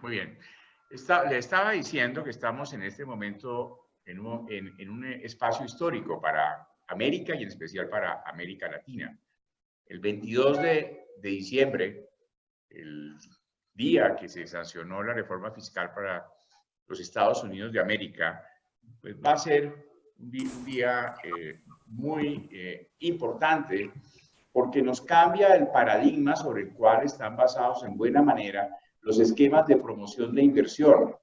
Muy bien. Le estaba diciendo que estamos en este momento en un espacio histórico para América y en especial para América Latina. El 22 de diciembre, el día que se sancionó la reforma fiscal para los Estados Unidos de América, pues va a ser un día muy importante porque nos cambia el paradigma sobre el cual están basados en buena manera los esquemas de promoción de inversión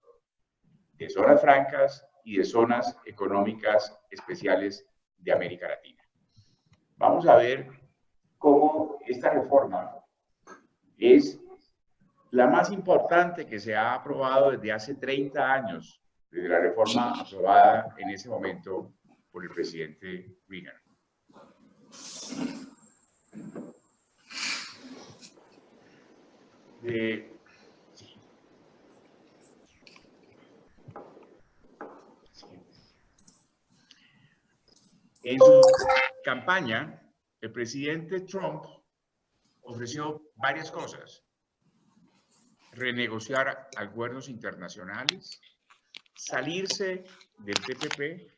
de zonas francas y de zonas económicas especiales de América Latina. Vamos a ver cómo esta reforma es la más importante que se ha aprobado desde hace 30 años, desde la reforma aprobada en ese momento por el presidente Reagan. En su campaña, el presidente Trump ofreció varias cosas: renegociar acuerdos internacionales, salirse del TPP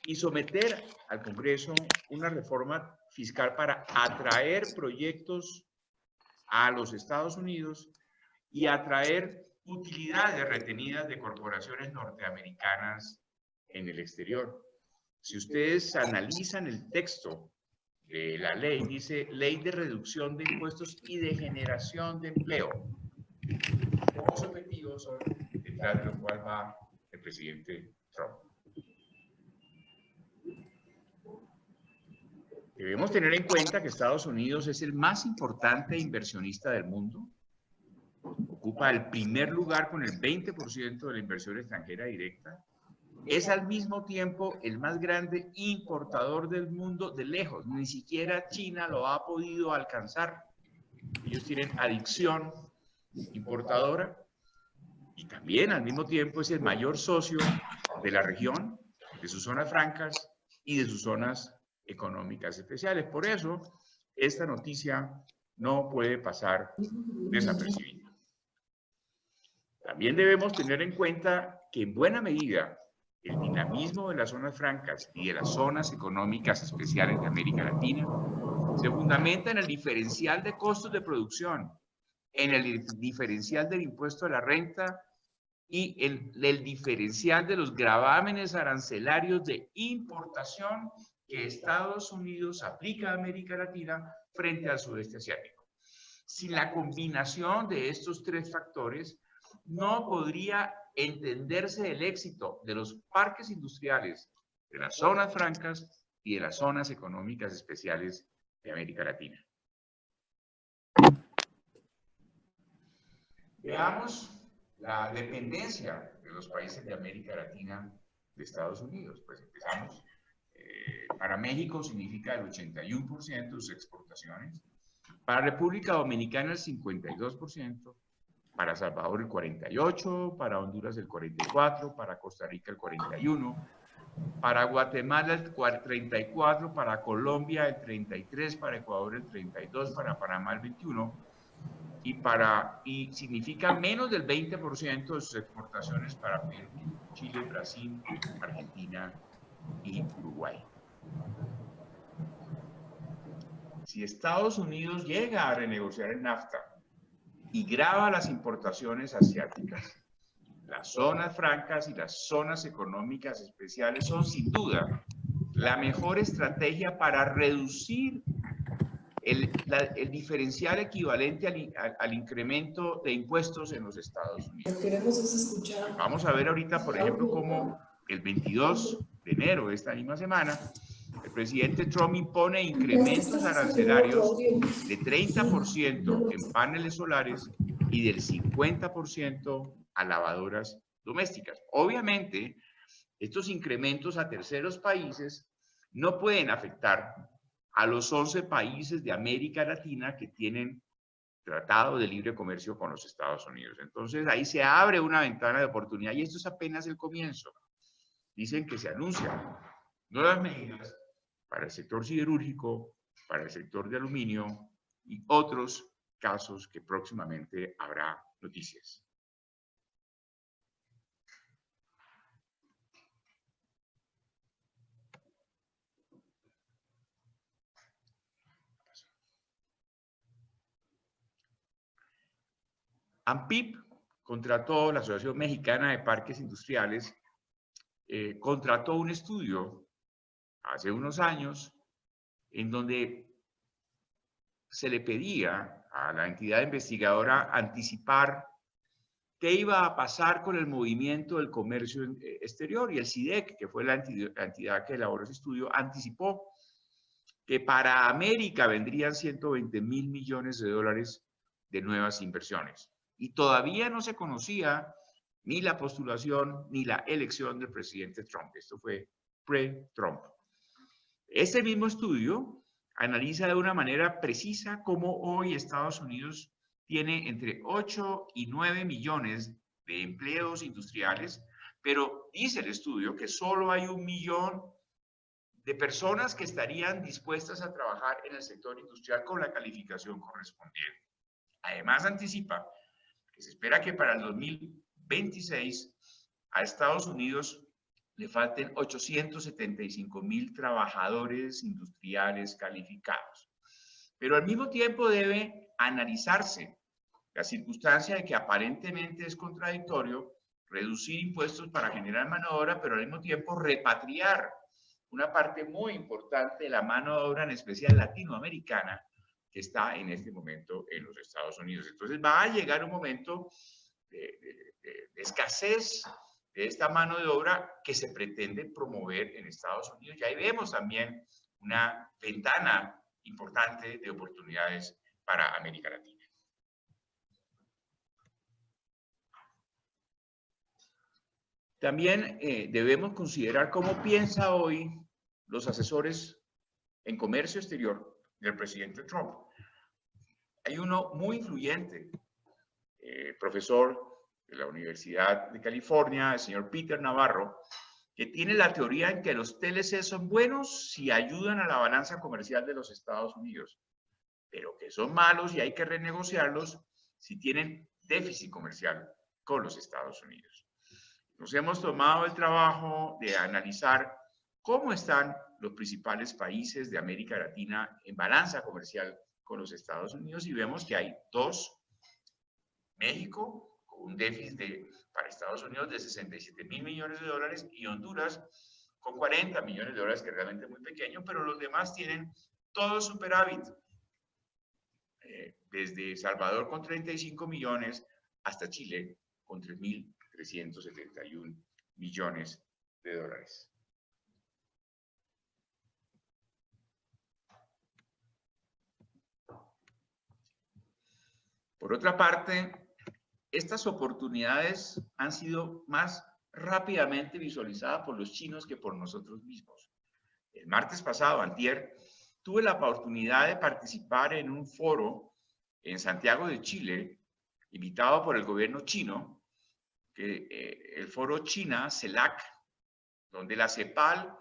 y someter al Congreso una reforma fiscal para atraer proyectos a los Estados Unidos y atraer utilidades retenidas de corporaciones norteamericanas en el exterior. Si ustedes analizan el texto de la ley, dice Ley de Reducción de Impuestos y de Generación de Empleo. Los objetivos son detrás de lo cual va el presidente Trump. Debemos tener en cuenta que Estados Unidos es el más importante inversionista del mundo. Ocupa el primer lugar con el 20% de la inversión extranjera directa. Es al mismo tiempo el más grande importador del mundo de lejos. Ni siquiera China lo ha podido alcanzar. Ellos tienen adicción importadora y también al mismo tiempo es el mayor socio de la región, de sus zonas francas y de sus zonas económicas especiales. Por eso, esta noticia no puede pasar desapercibida. También debemos tener en cuenta que en buena medida el dinamismo de las zonas francas y de las zonas económicas especiales de América Latina se fundamenta en el diferencial de costos de producción, en el diferencial del impuesto a la renta y el diferencial de los gravámenes arancelarios de importación que Estados Unidos aplica a América Latina frente al sudeste asiático. Sin la combinación de estos tres factores, no podría entenderse el éxito de los parques industriales de las zonas francas y de las zonas económicas especiales de América Latina. Veamos la dependencia de los países de América Latina de Estados Unidos. Pues empezamos. Para México significa el 81% de sus exportaciones. Para República Dominicana el 52%. Para Salvador el 48%, para Honduras el 44%, para Costa Rica el 41%, para Guatemala el 34%, para Colombia el 33%, para Ecuador el 32%, para Panamá el 21%, y significa menos del 20% de sus exportaciones para Perú, Chile, Brasil, Argentina y Uruguay. Si Estados Unidos llega a renegociar el NAFTA y grava las importaciones asiáticas, las zonas francas y las zonas económicas especiales son sin duda la mejor estrategia para reducir el diferencial equivalente al incremento de impuestos en los Estados Unidos. Lo que queremos es escuchar. Vamos a ver ahorita, por ejemplo, cómo el 22 de enero de esta misma semana, el presidente Trump impone incrementos arancelarios de 30% en paneles solares y del 50% a lavadoras domésticas. Obviamente, estos incrementos a terceros países no pueden afectar a los 11 países de América Latina que tienen tratado de libre comercio con los Estados Unidos. Entonces, ahí se abre una ventana de oportunidad y esto es apenas el comienzo. Dicen que se anuncian nuevas medidas para el sector siderúrgico, para el sector de aluminio y otros casos que próximamente habrá noticias. ANPIP contrató, la Asociación Mexicana de Parques Industriales, contrató un estudio hace unos años en donde se le pedía a la entidad investigadora anticipar qué iba a pasar con el movimiento del comercio exterior, y el CIDEC, que fue la entidad que elaboró ese estudio, anticipó que para América vendrían 120.000 millones de dólares de nuevas inversiones. Y todavía no se conocía ni la postulación ni la elección del presidente Trump. Esto fue pre-Trump. Este mismo estudio analiza de una manera precisa cómo hoy Estados Unidos tiene entre 8 y 9 millones de empleos industriales, pero dice el estudio que solo hay 1 millón de personas que estarían dispuestas a trabajar en el sector industrial con la calificación correspondiente. Además, anticipa que se espera que para el 2026 a Estados Unidos le falten 875.000 trabajadores industriales calificados. Pero al mismo tiempo debe analizarse la circunstancia de que aparentemente es contradictorio reducir impuestos para generar mano de obra, pero al mismo tiempo repatriar una parte muy importante de la mano de obra, en especial latinoamericana, que está en este momento en los Estados Unidos. Entonces va a llegar un momento de escasez de esta mano de obra que se pretende promover en Estados Unidos. Y ahí vemos también una ventana importante de oportunidades para América Latina. También debemos considerar cómo piensa hoy los asesores en comercio exterior del presidente Trump. Hay uno muy influyente, profesor de la Universidad de California, el señor Peter Navarro, que tiene la teoría en que los TLC son buenos si ayudan a la balanza comercial de los Estados Unidos, pero que son malos y hay que renegociarlos si tienen déficit comercial con los Estados Unidos. Nos hemos tomado el trabajo de analizar cómo están los principales países de América Latina en balanza comercial con los Estados Unidos y vemos que hay dos: México, con un déficit para Estados Unidos de 67.000 millones de dólares, y Honduras con 40 millones de dólares, que realmente es muy pequeño, pero los demás tienen todo superávit. Desde Salvador con 35 millones hasta Chile con 3.371 millones de dólares. Por otra parte, estas oportunidades han sido más rápidamente visualizadas por los chinos que por nosotros mismos. El martes pasado, antier, tuve la oportunidad de participar en un foro en Santiago de Chile, invitado por el gobierno chino, el foro China CELAC, donde la CEPAL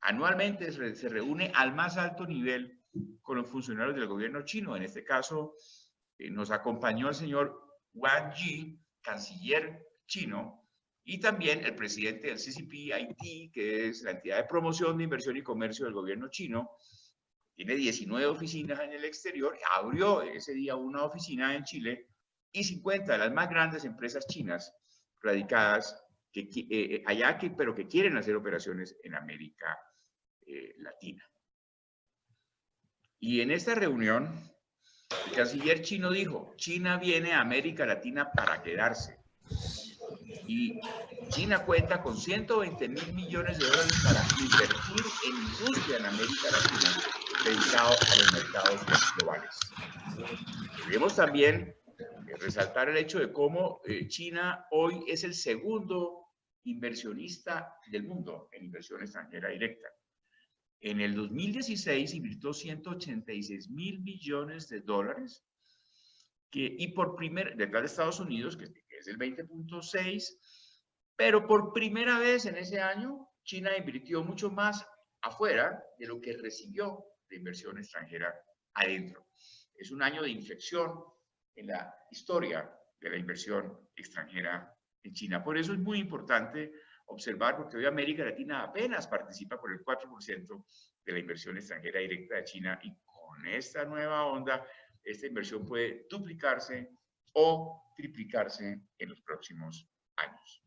anualmente se reúne al más alto nivel con los funcionarios del gobierno chino. En este caso, nos acompañó el señor Wang Yi, canciller chino, y también el presidente del CCP-IT, que es la entidad de promoción de inversión y comercio del gobierno chino. Tiene 19 oficinas en el exterior, abrió ese día una oficina en Chile, y 50 de las más grandes empresas chinas radicadas allá, pero que quieren hacer operaciones en América Latina. Y en esta reunión, el canciller chino dijo: China viene a América Latina para quedarse. Y China cuenta con 120.000 millones de dólares para invertir en industria en América Latina, dedicado a los mercados globales. Debemos también resaltar el hecho de cómo China hoy es el segundo inversionista del mundo en inversión extranjera directa. En el 2016 invirtió 186.000 millones de dólares, y detrás de Estados Unidos, que es el 20.6, pero por primera vez en ese año China invirtió mucho más afuera de lo que recibió de inversión extranjera adentro. Es un año de inflexión en la historia de la inversión extranjera en China. Por eso es muy importante observar, porque hoy América Latina apenas participa por el 4% de la inversión extranjera directa de China, y con esta nueva onda, esta inversión puede duplicarse o triplicarse en los próximos años.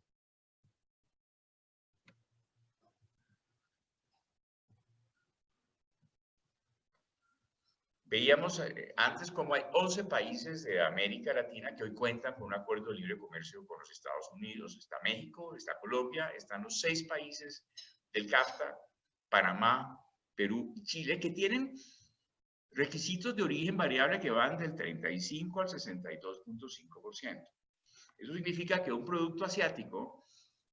Veíamos antes cómo hay 11 países de América Latina que hoy cuentan con un acuerdo de libre comercio con los Estados Unidos. Está México, está Colombia, están los 6 países del CAFTA, Panamá, Perú y Chile, que tienen requisitos de origen variable que van del 35 al 62.5%. Eso significa que un producto asiático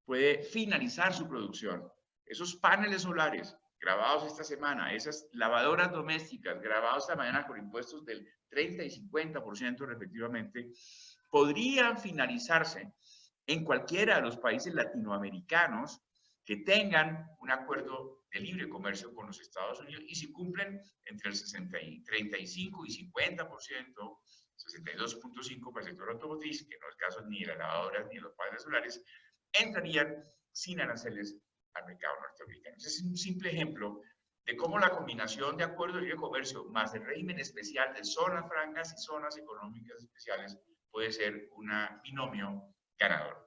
puede finalizar su producción. Esos paneles solares grabados esta semana, esas lavadoras domésticas grabadas esta mañana con impuestos del 30 y 50% respectivamente, podrían finalizarse en cualquiera de los países latinoamericanos que tengan un acuerdo de libre comercio con los Estados Unidos, y si cumplen entre el 35 y 50%, 62.5% para el sector automotriz, que no es caso ni de las lavadoras ni de los paneles solares, entrarían sin aranceles al mercado norteamericano. Ese es un simple ejemplo de cómo la combinación de acuerdo de libre comercio más el régimen especial de zonas francas y zonas económicas especiales puede ser un binomio ganador.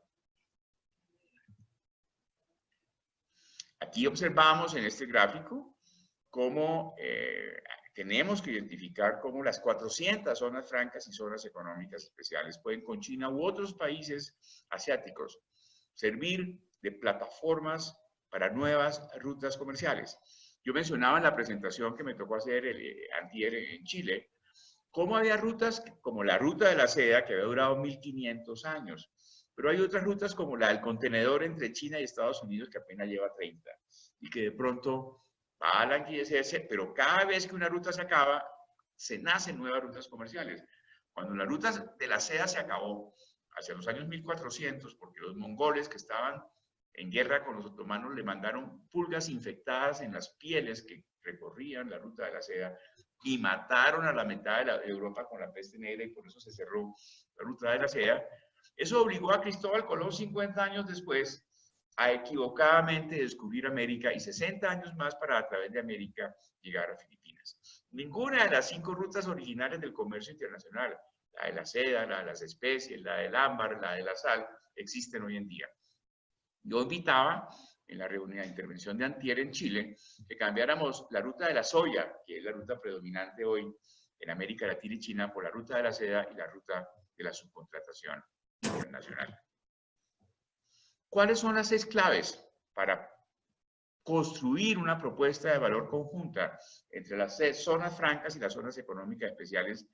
Aquí observamos en este gráfico cómo tenemos que identificar cómo las 400 zonas francas y zonas económicas especiales pueden, con China u otros países asiáticos, servir de plataformas para nuevas rutas comerciales. Yo mencionaba en la presentación que me tocó hacer antier en Chile, cómo había rutas como la ruta de la seda, que había durado 1500 años, pero hay otras rutas como la del contenedor entre China y Estados Unidos que apenas lleva 30 y que de pronto va a languidecerse, pero cada vez que una ruta se acaba, se nacen nuevas rutas comerciales. Cuando la ruta de la seda se acabó, hacia los años 1400, porque los mongoles que estaban en guerra con los otomanos le mandaron pulgas infectadas en las pieles que recorrían la ruta de la seda y mataron a la mitad de Europa con la peste negra, y por eso se cerró la ruta de la seda. Eso obligó a Cristóbal Colón 50 años después a equivocadamente descubrir América, y 60 años más para a través de América llegar a Filipinas. Ninguna de las 5 rutas originales del comercio internacional, la de la seda, la de las especies, la del ámbar, la de la sal, existen hoy en día. Yo invitaba en la reunión de intervención de antier en Chile que cambiáramos la ruta de la soya, que es la ruta predominante hoy en América Latina y China, por la ruta de la seda y la ruta de la subcontratación internacional. ¿Cuáles son las 6 claves para construir una propuesta de valor conjunta entre las 6 zonas francas y las zonas económicas especiales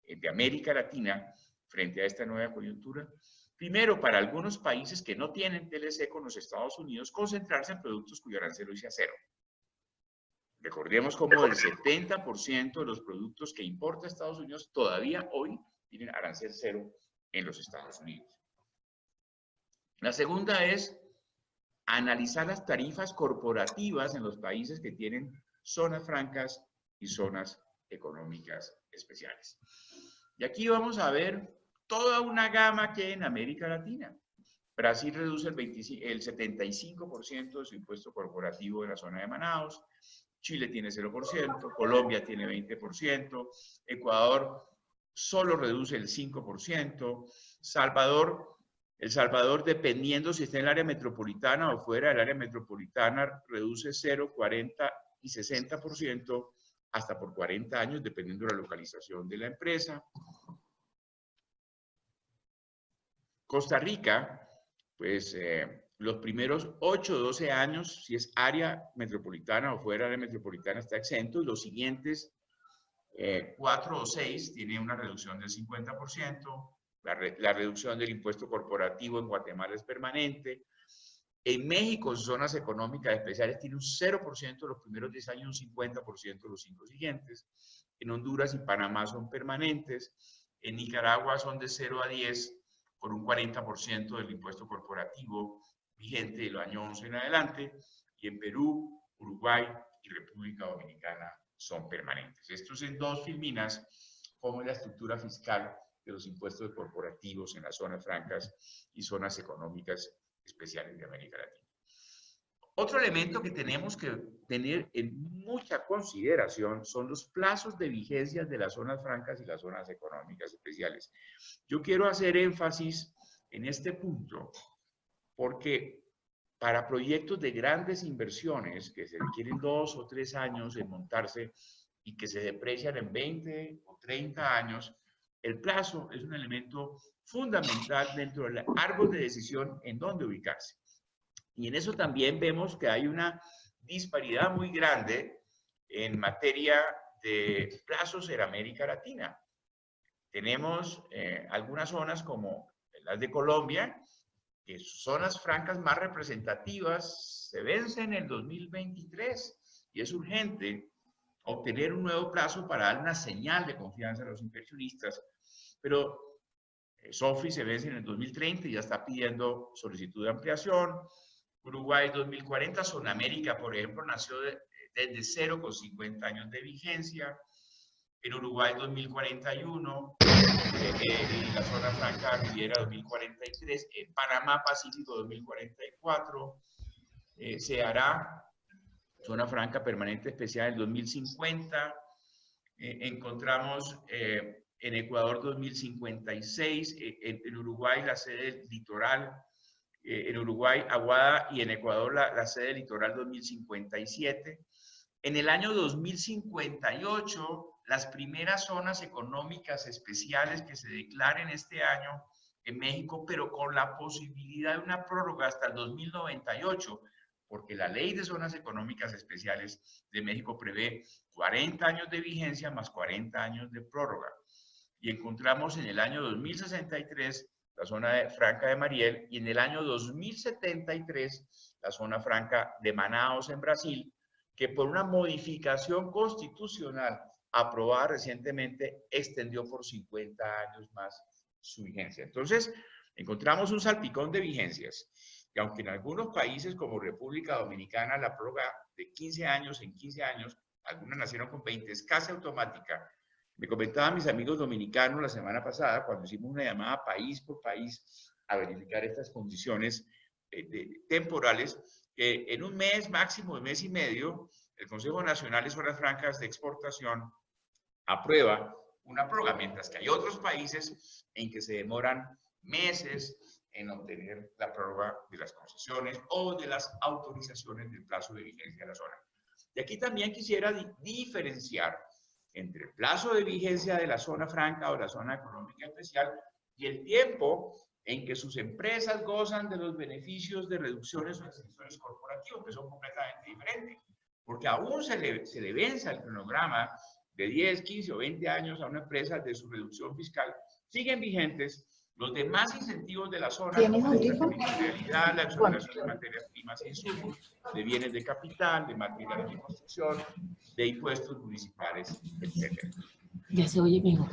de América Latina frente a esta nueva coyuntura? Primero, para algunos países que no tienen TLC con los Estados Unidos, concentrarse en productos cuyo arancel hoy sea cero. Recordemos cómo el 70% de los productos que importa Estados Unidos todavía hoy tienen arancel cero en los Estados Unidos. La segunda es analizar las tarifas corporativas en los países que tienen zonas francas y zonas económicas especiales. Y aquí vamos a ver toda una gama que hay en América Latina. Brasil reduce el 75% de su impuesto corporativo en la zona de Manaos, Chile tiene 0%, Colombia tiene 20%, Ecuador solo reduce el 5%, El Salvador, dependiendo si está en el área metropolitana o fuera del área metropolitana, reduce 0, 40 y 60% hasta por 40 años, dependiendo de la localización de la empresa. Costa Rica, pues los primeros 8 o 12 años, si es área metropolitana o fuera de área metropolitana, está exento, y los siguientes 4 o 6 tiene una reducción del 50%. La reducción del impuesto corporativo en Guatemala es permanente. En México, zonas económicas especiales tiene un 0% los primeros 10 años, un 50% los 5 siguientes. En Honduras y Panamá son permanentes. En Nicaragua son de 0 a 10 por un 40% del impuesto corporativo vigente del año 11 en adelante. Y en Perú, Uruguay y República Dominicana son permanentes. Esto es en 2 filminas, como es la estructura fiscal de los impuestos corporativos en las zonas francas y zonas económicas especiales de América Latina. Otro elemento que tenemos que tener en mucha consideración son los plazos de vigencia de las zonas francas y las zonas económicas especiales. Yo quiero hacer énfasis en este punto porque para proyectos de grandes inversiones que se requieren 2 o 3 años en montarse y que se deprecian en 20 o 30 años, el plazo es un elemento fundamental dentro del árbol de decisión en dónde ubicarse. Y en eso también vemos que hay una disparidad muy grande en materia de plazos en América Latina. Tenemos algunas zonas como las de Colombia, que sus zonas francas más representativas se vencen en el 2023 y es urgente obtener un nuevo plazo para dar una señal de confianza a los inversionistas. Pero Sofi se vence en el 2030 y ya está pidiendo solicitud de ampliación. Uruguay 2040, Zonamérica, por ejemplo, nació desde cero con 50 años de vigencia. En Uruguay 2041, en la zona franca Riviera 2043, en Panamá Pacífico 2044, se hará zona franca permanente especial en 2050, encontramos en Ecuador 2056, en Uruguay la sede litoral, en Uruguay Aguada y en Ecuador la sede litoral 2057. En el año 2058, las primeras zonas económicas especiales que se declaren este año en México, pero con la posibilidad de una prórroga hasta el 2098, porque la ley de zonas económicas especiales de México prevé 40 años de vigencia más 40 años de prórroga. Y encontramos en el año 2063 la zona franca de Mariel y en el año 2073 la zona franca de Manaus en Brasil, que por una modificación constitucional aprobada recientemente extendió por 50 años más su vigencia. Entonces, encontramos un salpicón de vigencias. Y aunque en algunos países como República Dominicana la prórroga de 15 años en 15 años, algunas nacieron con 20, es casi automática. Me comentaban mis amigos dominicanos la semana pasada, cuando hicimos una llamada país por país a verificar estas condiciones temporales, que en un mes, máximo de mes y medio, el Consejo Nacional de Zonas Francas de Exportación aprueba una prórroga, mientras que hay otros países en que se demoran meses en obtener la prórroga de las concesiones o de las autorizaciones del plazo de vigencia de la zona. Y aquí también quisiera diferenciar entre el plazo de vigencia de la zona franca o la zona económica especial y el tiempo en que sus empresas gozan de los beneficios de reducciones o exenciones corporativas, que son completamente diferentes. Porque aún se le venza el cronograma de 10, 15 o 20 años a una empresa de su reducción fiscal, siguen vigentes los demás incentivos de la zona, como la territorialidad, la exoneración de materias primas e insumos, de bienes de capital, de materiales de construcción, de impuestos municipales, etc. Ya se oye mejor.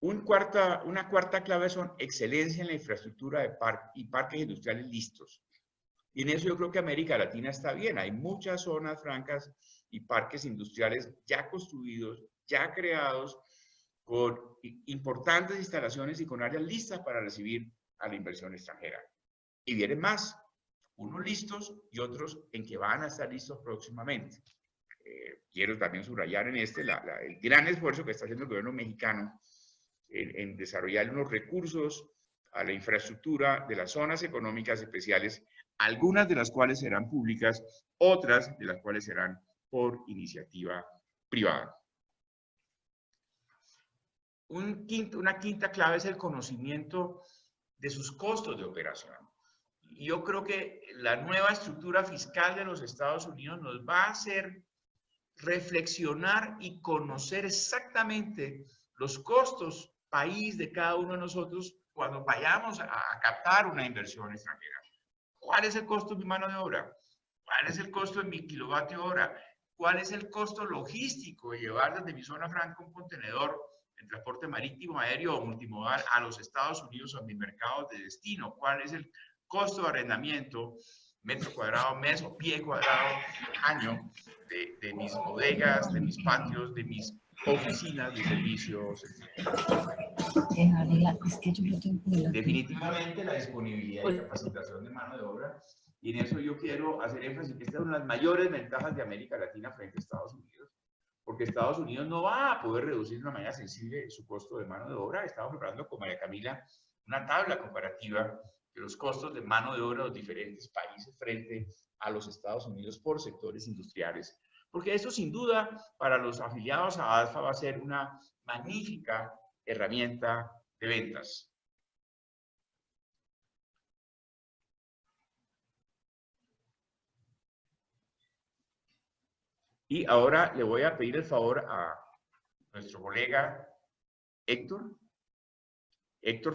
Una cuarta clave son excelencia en la infraestructura de y parques industriales listos. Y en eso yo creo que América Latina está bien. Hay muchas zonas francas y parques industriales ya construidos, ya creados, con importantes instalaciones y con áreas listas para recibir a la inversión extranjera. Y vienen más, unos listos y otros en que van a estar listos próximamente. Quiero también subrayar en el gran esfuerzo que está haciendo el gobierno mexicano en desarrollar unos recursos a la infraestructura de las zonas económicas especiales, algunas de las cuales serán públicas, otras de las cuales serán por iniciativa privada. Una quinta clave es el conocimiento de sus costos de operación. Y yo creo que la nueva estructura fiscal de los Estados Unidos nos va a hacer reflexionar y conocer exactamente los costos país de cada uno de nosotros cuando vayamos a captar una inversión extranjera. ¿Cuál es el costo de mi mano de obra? ¿Cuál es el costo de mi kilovatio hora? ¿Cuál es el costo logístico de llevar desde mi zona franca un contenedor en transporte marítimo, aéreo o multimodal a los Estados Unidos o a mis mercados de destino? ¿Cuál es el costo de arrendamiento metro cuadrado, mes o pie cuadrado, año de mis bodegas, de mis patios, de mis oficinas de servicios, etc. Es que yo lo tengo por Definitivamente la disponibilidad y capacitación de mano de obra, y en eso yo quiero hacer énfasis que esta es una de las mayores ventajas de América Latina frente a Estados Unidos, porque Estados Unidos no va a poder reducir de una manera sensible su costo de mano de obra. Estamos preparando con María Camila una tabla comparativa de los costos de mano de obra de los diferentes países frente a los Estados Unidos por sectores industriales, porque eso sin duda para los afiliados a ADFA va a ser una magnífica herramienta de ventas. Y ahora le voy a pedir el favor a nuestro colega Héctor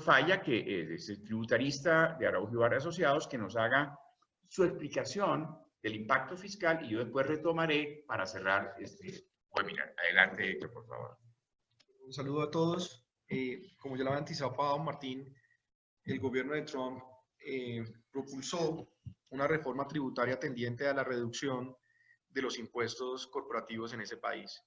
Falla, que es el tributarista de Araujo y Barra Asociados, que nos haga su explicación del impacto fiscal y yo después retomaré para cerrar este webinar. Adelante, Héctor, por favor. Un saludo a todos. Como ya lo había anticipado Martín, el gobierno de Trump propulsó una reforma tributaria tendiente a la reducción de los impuestos corporativos en ese país.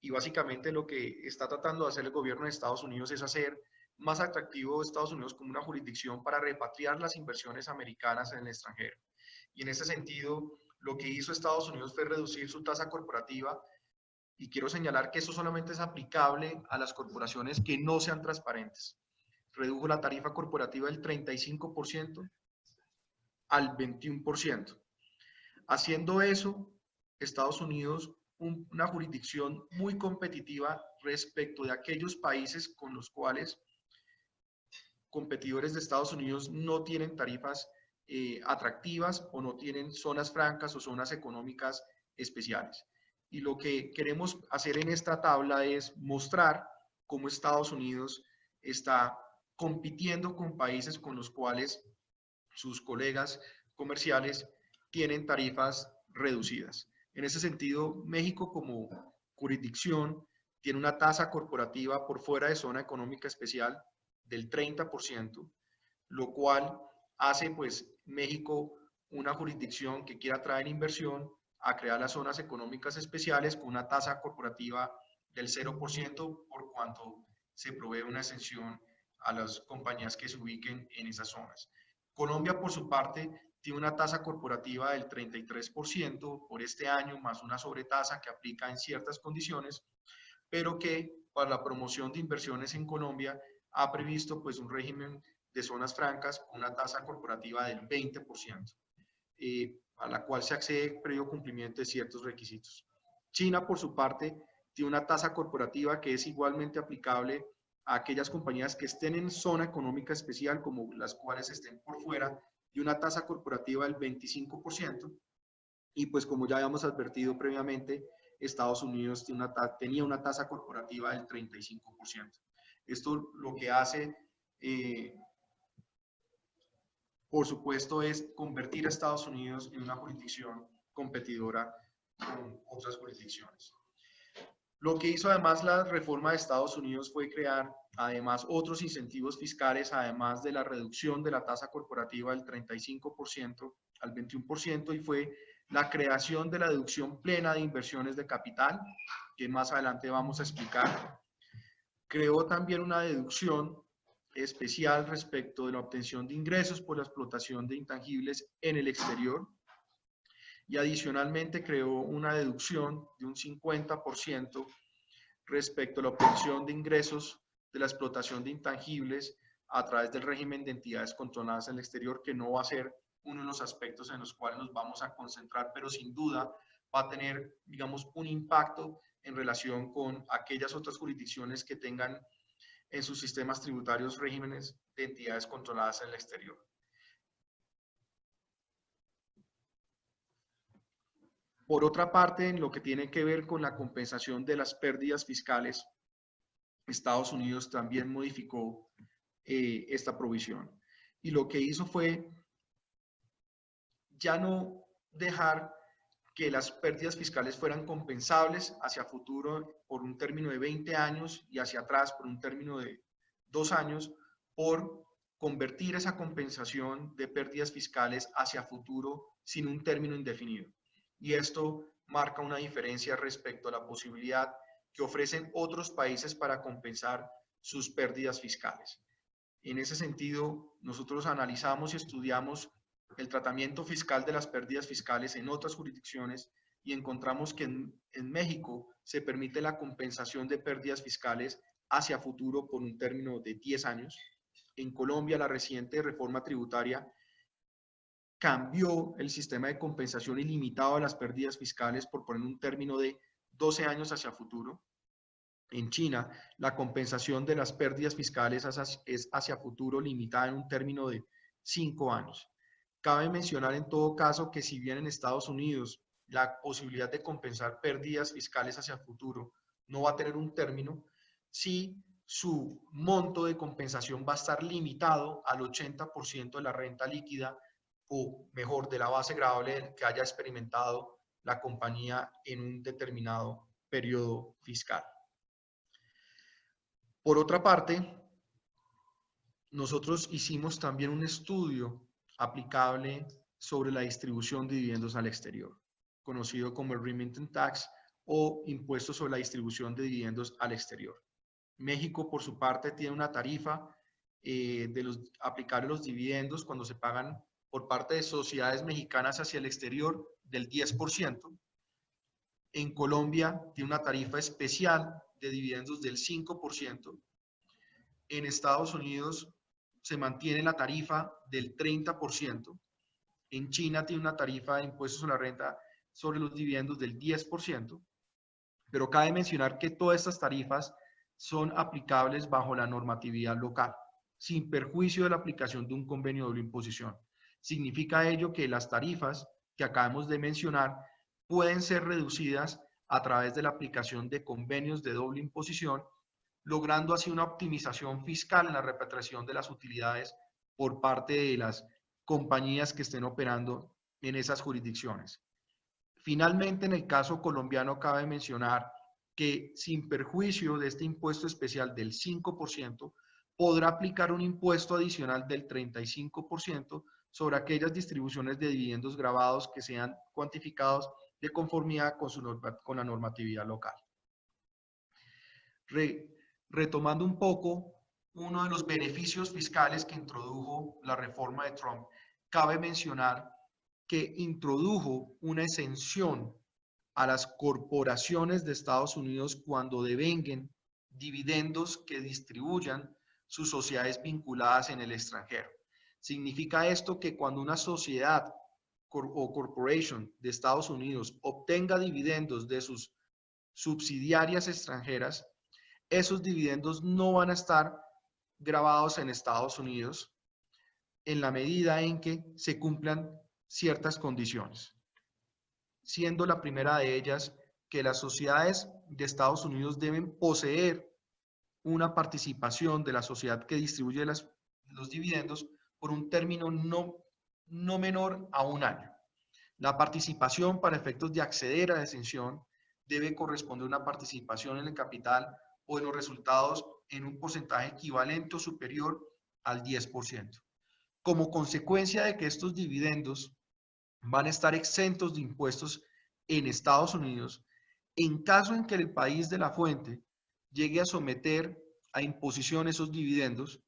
Y básicamente lo que está tratando de hacer el gobierno de Estados Unidos es hacer más atractivo a Estados Unidos como una jurisdicción para repatriar las inversiones americanas en el extranjero. Y en ese sentido, lo que hizo Estados Unidos fue reducir su tasa corporativa, y quiero señalar que eso solamente es aplicable a las corporaciones que no sean transparentes. Redujo la tarifa corporativa del 35% al 21%. Haciendo eso, Estados Unidos, una jurisdicción muy competitiva respecto de aquellos países con los cuales competidores de Estados Unidos no tienen tarifas atractivas o no tienen zonas francas o zonas económicas especiales. Y lo que queremos hacer en esta tabla es mostrar cómo Estados Unidos está compitiendo con países con los cuales sus colegas comerciales tienen tarifas reducidas. En ese sentido, México como jurisdicción tiene una tasa corporativa por fuera de zona económica especial del 30%, lo cual hace pues México una jurisdicción que quiera atraer inversión a crear las zonas económicas especiales con una tasa corporativa del 0% por cuanto se provee una exención a las compañías que se ubiquen en esas zonas. Colombia, por su parte, tiene una tasa corporativa del 33% por este año, más una sobretasa que aplica en ciertas condiciones, pero que para la promoción de inversiones en Colombia ha previsto pues un régimen de zonas francas con una tasa corporativa del 20%, a la cual se accede previo cumplimiento de ciertos requisitos. China, por su parte, tiene una tasa corporativa que es igualmente aplicable a aquellas compañías que estén en zona económica especial, como las cuales estén por fuera, y una tasa corporativa del 25%. Y pues como ya habíamos advertido previamente, Estados Unidos tenía una tasa corporativa del 35%. Esto lo que hace, por supuesto, es convertir a Estados Unidos en una jurisdicción competidora con otras jurisdicciones. Lo que hizo además la reforma de Estados Unidos fue crear además otros incentivos fiscales, además de la reducción de la tasa corporativa del 35% al 21%, y fue la creación de la deducción plena de inversiones de capital, que más adelante vamos a explicar. Creó también una deducción especial respecto de la obtención de ingresos por la explotación de intangibles en el exterior, y adicionalmente creó una deducción de un 50% respecto a la obtención de ingresos de la explotación de intangibles a través del régimen de entidades controladas en el exterior, que no va a ser uno de los aspectos en los cuales nos vamos a concentrar, pero sin duda va a tener, digamos, un impacto en relación con aquellas otras jurisdicciones que tengan en sus sistemas tributarios regímenes de entidades controladas en el exterior. Por otra parte, en lo que tiene que ver con la compensación de las pérdidas fiscales, Estados Unidos también modificó esta provisión. Y lo que hizo fue ya no dejar que las pérdidas fiscales fueran compensables hacia futuro por un término de 20 años y hacia atrás por un término de 2 años por convertir esa compensación de pérdidas fiscales hacia futuro sin un término indefinido. Y esto marca una diferencia respecto a la posibilidad que ofrecen otros países para compensar sus pérdidas fiscales. En ese sentido, nosotros analizamos y estudiamos el tratamiento fiscal de las pérdidas fiscales en otras jurisdicciones y encontramos que en México se permite la compensación de pérdidas fiscales hacia futuro por un término de 10 años. En Colombia, la reciente reforma tributaria cambió el sistema de compensación ilimitado de las pérdidas fiscales por poner un término de 12 años hacia futuro. En China, la compensación de las pérdidas fiscales es hacia futuro limitada en un término de 5 años. Cabe mencionar en todo caso que si bien en Estados Unidos la posibilidad de compensar pérdidas fiscales hacia futuro no va a tener un término, sí su monto de compensación va a estar limitado al 80% de la renta líquida o mejor de la base gravable que haya experimentado la compañía en un determinado periodo fiscal. Por otra parte, nosotros hicimos también un estudio aplicable sobre la distribución de dividendos al exterior, conocido como el Remittance Tax o impuesto sobre la distribución de dividendos al exterior. México, por su parte, tiene una tarifa aplicable a los dividendos cuando se pagan por parte de sociedades mexicanas hacia el exterior del 10%. En Colombia tiene una tarifa especial de dividendos del 5%. En Estados Unidos se mantiene la tarifa del 30%. En China tiene una tarifa de impuestos sobre la renta sobre los dividendos del 10%. Pero cabe mencionar que todas estas tarifas son aplicables bajo la normatividad local, sin perjuicio de la aplicación de un convenio de doble imposición. Significa ello que las tarifas que acabamos de mencionar pueden ser reducidas a través de la aplicación de convenios de doble imposición, logrando así una optimización fiscal en la repatriación de las utilidades por parte de las compañías que estén operando en esas jurisdicciones. Finalmente, en el caso colombiano, cabe mencionar que sin perjuicio de este impuesto especial del 5%, podrá aplicar un impuesto adicional del 35% sobre aquellas distribuciones de dividendos grabados que sean cuantificados de conformidad con la normatividad local. Retomando un poco, uno de los beneficios fiscales que introdujo la reforma de Trump, cabe mencionar que introdujo una exención a las corporaciones de Estados Unidos cuando devenguen dividendos que distribuyan sus sociedades vinculadas en el extranjero. Significa esto que cuando una sociedad o corporation de Estados Unidos obtenga dividendos de sus subsidiarias extranjeras, esos dividendos no van a estar grabados en Estados Unidos en la medida en que se cumplan ciertas condiciones, siendo la primera de ellas que las sociedades de Estados Unidos deben poseer una participación de la sociedad que distribuye los dividendos por un término no menor a un año. La participación para efectos de acceder a la exención debe corresponder a una participación en el capital o en los resultados en un porcentaje equivalente o superior al 10%. Como consecuencia de que estos dividendos van a estar exentos de impuestos en Estados Unidos, en caso en que el país de la fuente llegue a someter a imposición esos dividendos,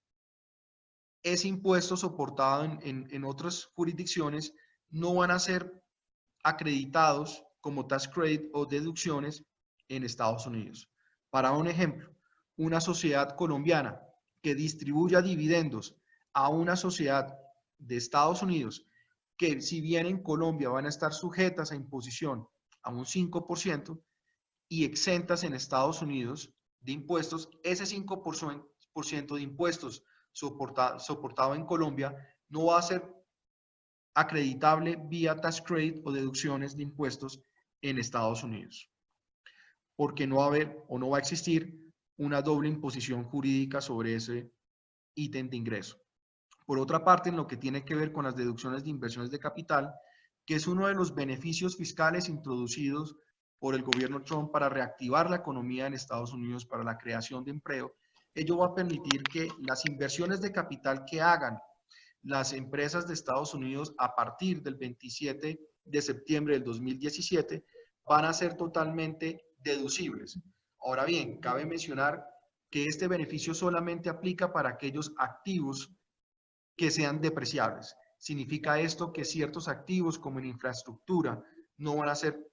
ese impuesto soportado en otras jurisdicciones no van a ser acreditados como tax credit o deducciones en Estados Unidos. Para un ejemplo, una sociedad colombiana que distribuya dividendos a una sociedad de Estados Unidos, que si bien en Colombia van a estar sujetas a imposición a un 5% y exentas en Estados Unidos de impuestos, ese 5% de impuestos soportado en Colombia no va a ser acreditable vía tax credit o deducciones de impuestos en Estados Unidos, porque no va a haber o no va a existir una doble imposición jurídica sobre ese ítem de ingreso. Por otra parte, en lo que tiene que ver con las deducciones de inversiones de capital, que es uno de los beneficios fiscales introducidos por el gobierno Trump para reactivar la economía en Estados Unidos, para la creación de empleo, ello va a permitir que las inversiones de capital que hagan las empresas de Estados Unidos a partir del 27 de septiembre del 2017 van a ser totalmente deducibles. Ahora bien, cabe mencionar que este beneficio solamente aplica para aquellos activos que sean depreciables. Significa esto que ciertos activos como en infraestructura no van a ser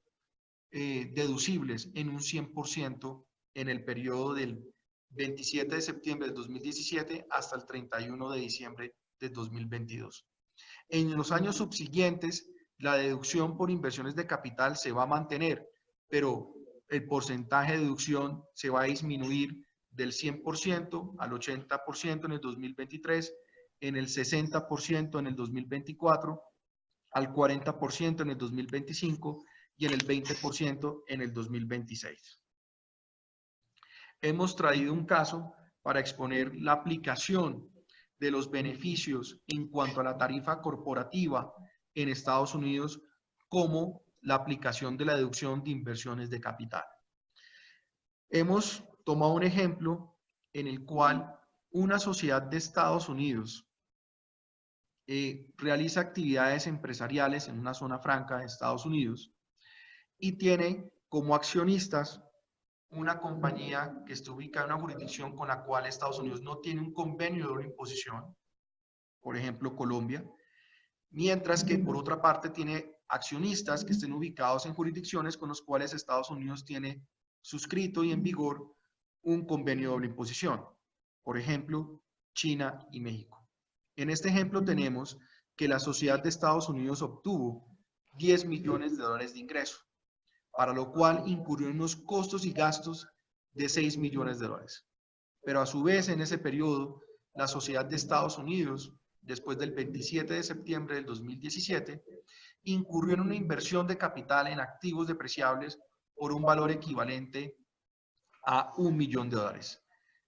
deducibles en un 100% en el periodo del 27 de septiembre del 2017 hasta el 31 de diciembre de 2022. En los años subsiguientes, la deducción por inversiones de capital se va a mantener, pero el porcentaje de deducción se va a disminuir del 100% al 80% en el 2023, en el 60% en el 2024, al 40% en el 2025 y en el 20% en el 2026. Hemos traído un caso para exponer la aplicación de los beneficios en cuanto a la tarifa corporativa en Estados Unidos como la aplicación de la deducción de inversiones de capital. Hemos tomado un ejemplo en el cual una sociedad de Estados Unidos realiza actividades empresariales en una zona franca de Estados Unidos y tiene como accionistas una compañía que está ubicada en una jurisdicción con la cual Estados Unidos no tiene un convenio de doble imposición, por ejemplo Colombia, mientras que por otra parte tiene accionistas que estén ubicados en jurisdicciones con los cuales Estados Unidos tiene suscrito y en vigor un convenio de doble imposición, por ejemplo China y México. En este ejemplo tenemos que la sociedad de Estados Unidos obtuvo 10 millones de dólares de ingreso, para lo cual incurrió en unos costos y gastos de 6 millones de dólares. Pero a su vez, en ese periodo, la sociedad de Estados Unidos, después del 27 de septiembre del 2017, incurrió en una inversión de capital en activos depreciables por un valor equivalente a 1 millón de dólares.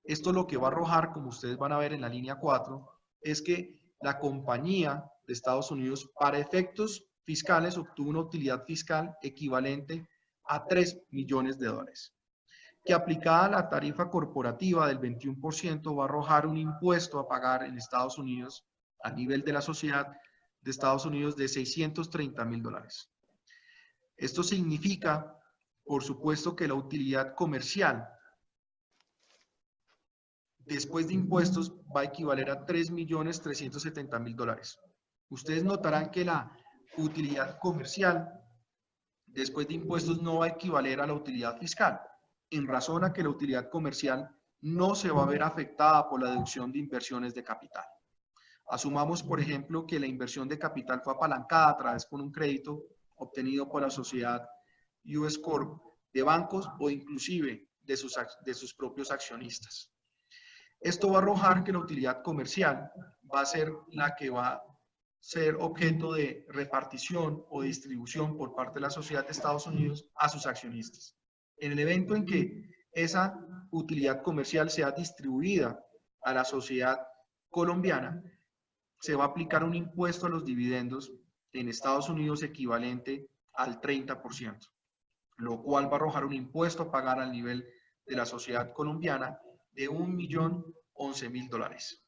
Esto lo que va a arrojar, como ustedes van a ver en la línea 4, es que la compañía de Estados Unidos, para efectos fiscales, obtuvo una utilidad fiscal equivalente a 3 millones de dólares, que aplicada a la tarifa corporativa del 21% va a arrojar un impuesto a pagar en Estados Unidos a nivel de la sociedad de Estados Unidos de 630 mil dólares. Esto significa, por supuesto, que la utilidad comercial después de impuestos va a equivaler a 3.370.000 dólares. Ustedes notarán que la utilidad comercial después de impuestos no va a equivaler a la utilidad fiscal, en razón a que la utilidad comercial no se va a ver afectada por la deducción de inversiones de capital. Asumamos, por ejemplo, que la inversión de capital fue apalancada a través de un crédito obtenido por la sociedad US Corp de bancos o inclusive de sus propios accionistas. Esto va a arrojar que la utilidad comercial va a ser la que va a ser objeto de repartición o distribución por parte de la sociedad de Estados Unidos a sus accionistas. En el evento en que esa utilidad comercial sea distribuida a la sociedad colombiana, se va a aplicar un impuesto a los dividendos en Estados Unidos equivalente al 30%, lo cual va a arrojar un impuesto a pagar al nivel de la sociedad colombiana de 1.011.000 dólares.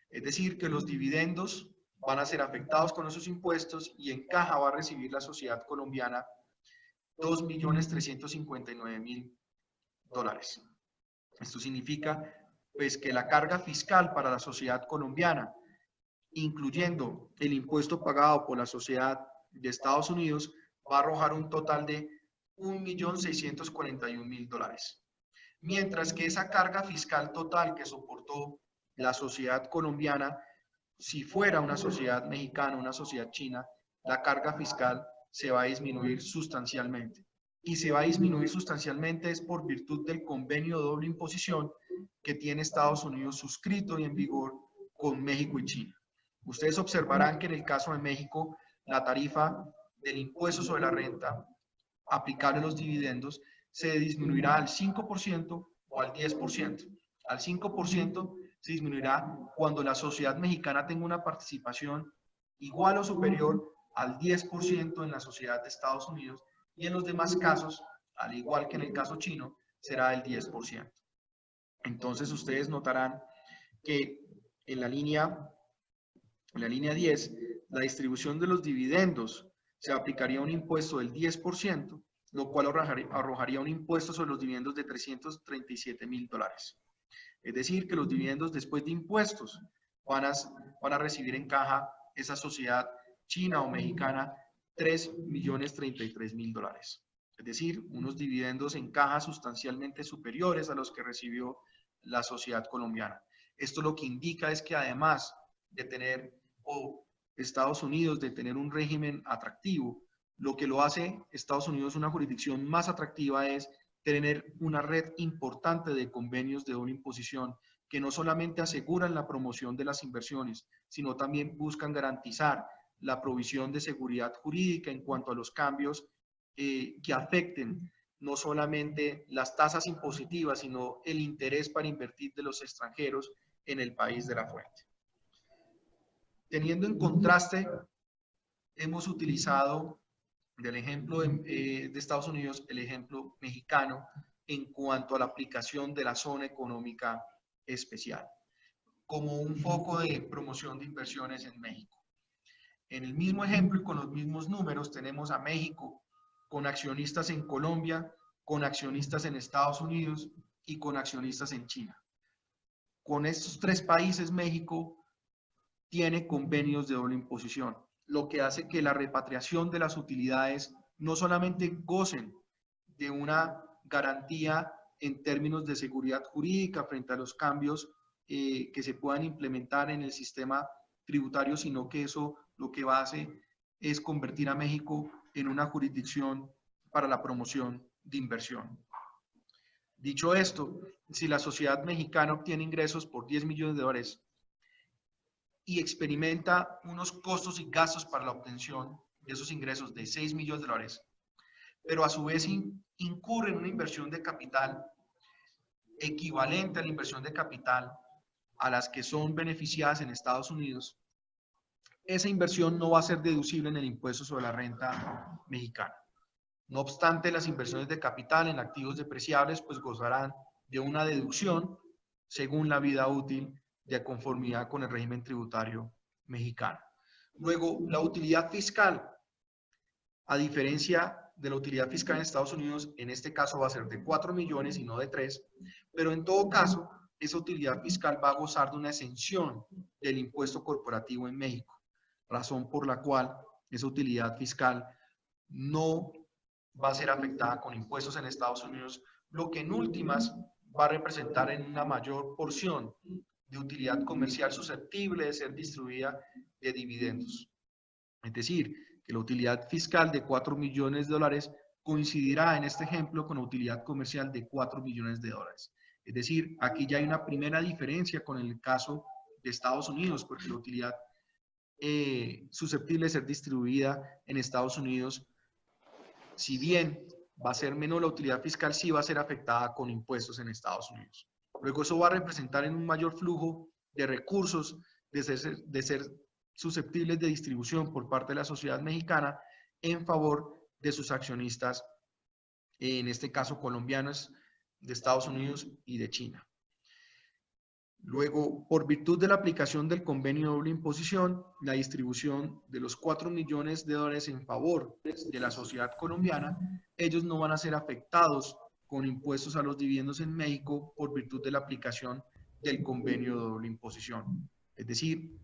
Es decir, que los dividendos van a ser afectados con esos impuestos y en caja va a recibir la sociedad colombiana 2.359.000 dólares. Esto significa pues que la carga fiscal para la sociedad colombiana, incluyendo el impuesto pagado por la sociedad de Estados Unidos, va a arrojar un total de 1.641.000 dólares. Mientras que esa carga fiscal total que soportó la sociedad colombiana, si fuera una sociedad mexicana, una sociedad china, la carga fiscal se va a disminuir sustancialmente. Y se va a disminuir sustancialmente es por virtud del convenio de doble imposición que tiene Estados Unidos suscrito y en vigor con México y China. Ustedes observarán que en el caso de México, la tarifa del impuesto sobre la renta aplicable a los dividendos se disminuirá al 5% o al 10%. Al 5% se disminuirá cuando la sociedad mexicana tenga una participación igual o superior al 10% en la sociedad de Estados Unidos y en los demás casos, al igual que en el caso chino, será del 10%. Entonces ustedes notarán que en la línea 10, la distribución de los dividendos se aplicaría un impuesto del 10%, lo cual arrojaría un impuesto sobre los dividendos de $337.000. Es decir, que los dividendos después de impuestos van a recibir en caja esa sociedad china o mexicana $3.033.000. Es decir, unos dividendos en caja sustancialmente superiores a los que recibió la sociedad colombiana. Esto lo que indica es que además de tener, o Estados Unidos, de tener un régimen atractivo, lo que lo hace Estados Unidos una jurisdicción más atractiva es tener una red importante de convenios de doble imposición que no solamente aseguran la promoción de las inversiones, sino también buscan garantizar la provisión de seguridad jurídica en cuanto a los cambios que afecten no solamente las tasas impositivas, sino el interés para invertir de los extranjeros en el país de la fuente. Teniendo en contraste, hemos utilizado del ejemplo de Estados Unidos, el ejemplo mexicano en cuanto a la aplicación de la zona económica especial, como un foco de promoción de inversiones en México. En el mismo ejemplo y con los mismos números tenemos a México con accionistas en Colombia, con accionistas en Estados Unidos y con accionistas en China. Con estos tres países, México tiene convenios de doble imposición, lo que hace que la repatriación de las utilidades no solamente gocen de una garantía en términos de seguridad jurídica frente a los cambios que se puedan implementar en el sistema tributario, sino que eso lo que va a hacer es convertir a México en una jurisdicción para la promoción de inversión. Dicho esto, si la sociedad mexicana obtiene ingresos por $10 millones y experimenta unos costos y gastos para la obtención de esos ingresos de $6 millones, pero a su vez incurre en una inversión de capital equivalente a la inversión de capital a las que son beneficiadas en Estados Unidos, esa inversión no va a ser deducible en el impuesto sobre la renta mexicana. No obstante, las inversiones de capital en activos depreciables pues gozarán de una deducción según la vida útil de conformidad con el régimen tributario mexicano. Luego, la utilidad fiscal, a diferencia de la utilidad fiscal en Estados Unidos, en este caso va a ser de 4 millones y no de 3, pero en todo caso, esa utilidad fiscal va a gozar de una exención del impuesto corporativo en México, razón por la cual esa utilidad fiscal no va a ser afectada con impuestos en Estados Unidos, lo que en últimas va a representar en una mayor porción de utilidad comercial susceptible de ser distribuida de dividendos. Es decir, que la utilidad fiscal de 4 millones de dólares coincidirá en este ejemplo con la utilidad comercial de 4 millones de dólares. Es decir, aquí ya hay una primera diferencia con el caso de Estados Unidos, porque la utilidad susceptible de ser distribuida en Estados Unidos, si bien va a ser menor la utilidad fiscal, sí va a ser afectada con impuestos en Estados Unidos. Luego eso va a representar en un mayor flujo de recursos de ser susceptibles de distribución por parte de la sociedad mexicana en favor de sus accionistas, en este caso colombianos, de Estados Unidos y de China. Luego, por virtud de la aplicación del convenio de doble imposición, la distribución de los 4 millones de dólares en favor de la sociedad colombiana, ellos no van a ser afectados con impuestos a los dividendos en México por virtud de la aplicación del convenio de doble imposición. Es decir,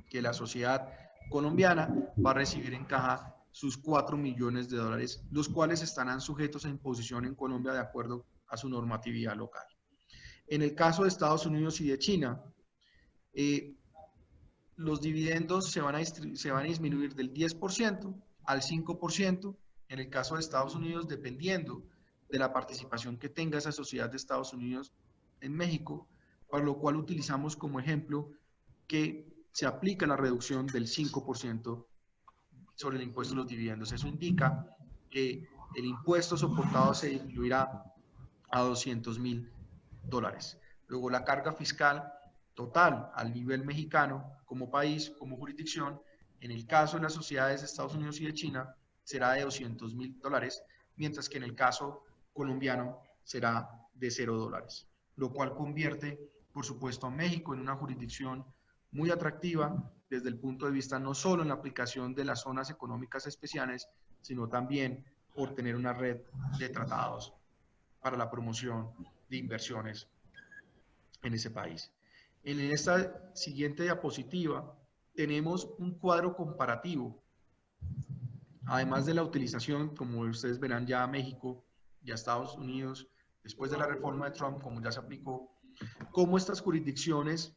que la sociedad colombiana va a recibir en caja sus 4 millones de dólares, los cuales estarán sujetos a imposición en Colombia de acuerdo a su normatividad local. En el caso de Estados Unidos y de China, los dividendos se van a disminuir del 10% al 5%, en el caso de Estados Unidos, dependiendo de la participación que tenga esa sociedad de Estados Unidos en México, para lo cual utilizamos como ejemplo que se aplica la reducción del 5% sobre el impuesto de los dividendos. Eso indica que el impuesto soportado se disminuirá a $200.000. Luego la carga fiscal total al nivel mexicano como país, como jurisdicción, en el caso de las sociedades de Estados Unidos y de China, será de $200.000, mientras que en el caso colombiano será de $0. lo cual convierte, por supuesto, a México en una jurisdicción muy atractiva desde el punto de vista no solo en la aplicación de las zonas económicas especiales, sino también por tener una red de tratados para la promoción de inversiones en ese país. En esta siguiente diapositiva tenemos un cuadro comparativo. Además de la utilización, como ustedes verán ya a México y a Estados Unidos, después de la reforma de Trump, como ya se aplicó, cómo estas jurisdicciones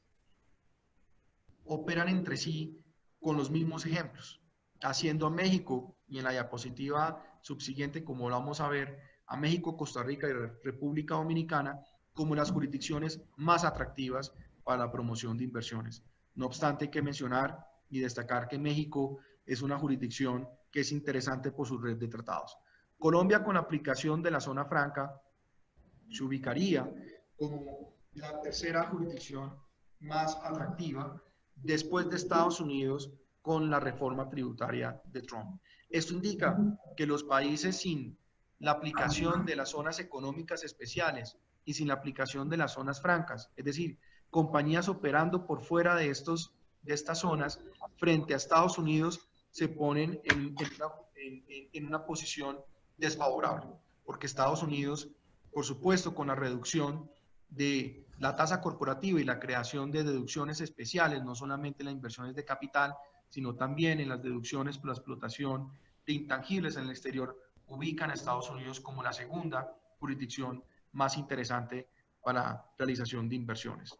operan entre sí con los mismos ejemplos, haciendo a México, y en la diapositiva subsiguiente, como lo vamos a ver, a México, Costa Rica y República Dominicana como las jurisdicciones más atractivas para la promoción de inversiones. No obstante, hay que mencionar y destacar que México es una jurisdicción que es interesante por su red de tratados. Colombia, con la aplicación de la zona franca, se ubicaría como la tercera jurisdicción más atractiva después de Estados Unidos con la reforma tributaria de Trump. Esto indica que los países sin la aplicación de las zonas económicas especiales y sin la aplicación de las zonas francas, es decir, compañías operando por fuera de estas zonas frente a Estados Unidos, se ponen en una posición desfavorable, porque Estados Unidos, por supuesto, con la reducción de la tasa corporativa y la creación de deducciones especiales, no solamente en las inversiones de capital, sino también en las deducciones por la explotación de intangibles en el exterior, ubican a Estados Unidos como la segunda jurisdicción más interesante para la realización de inversiones.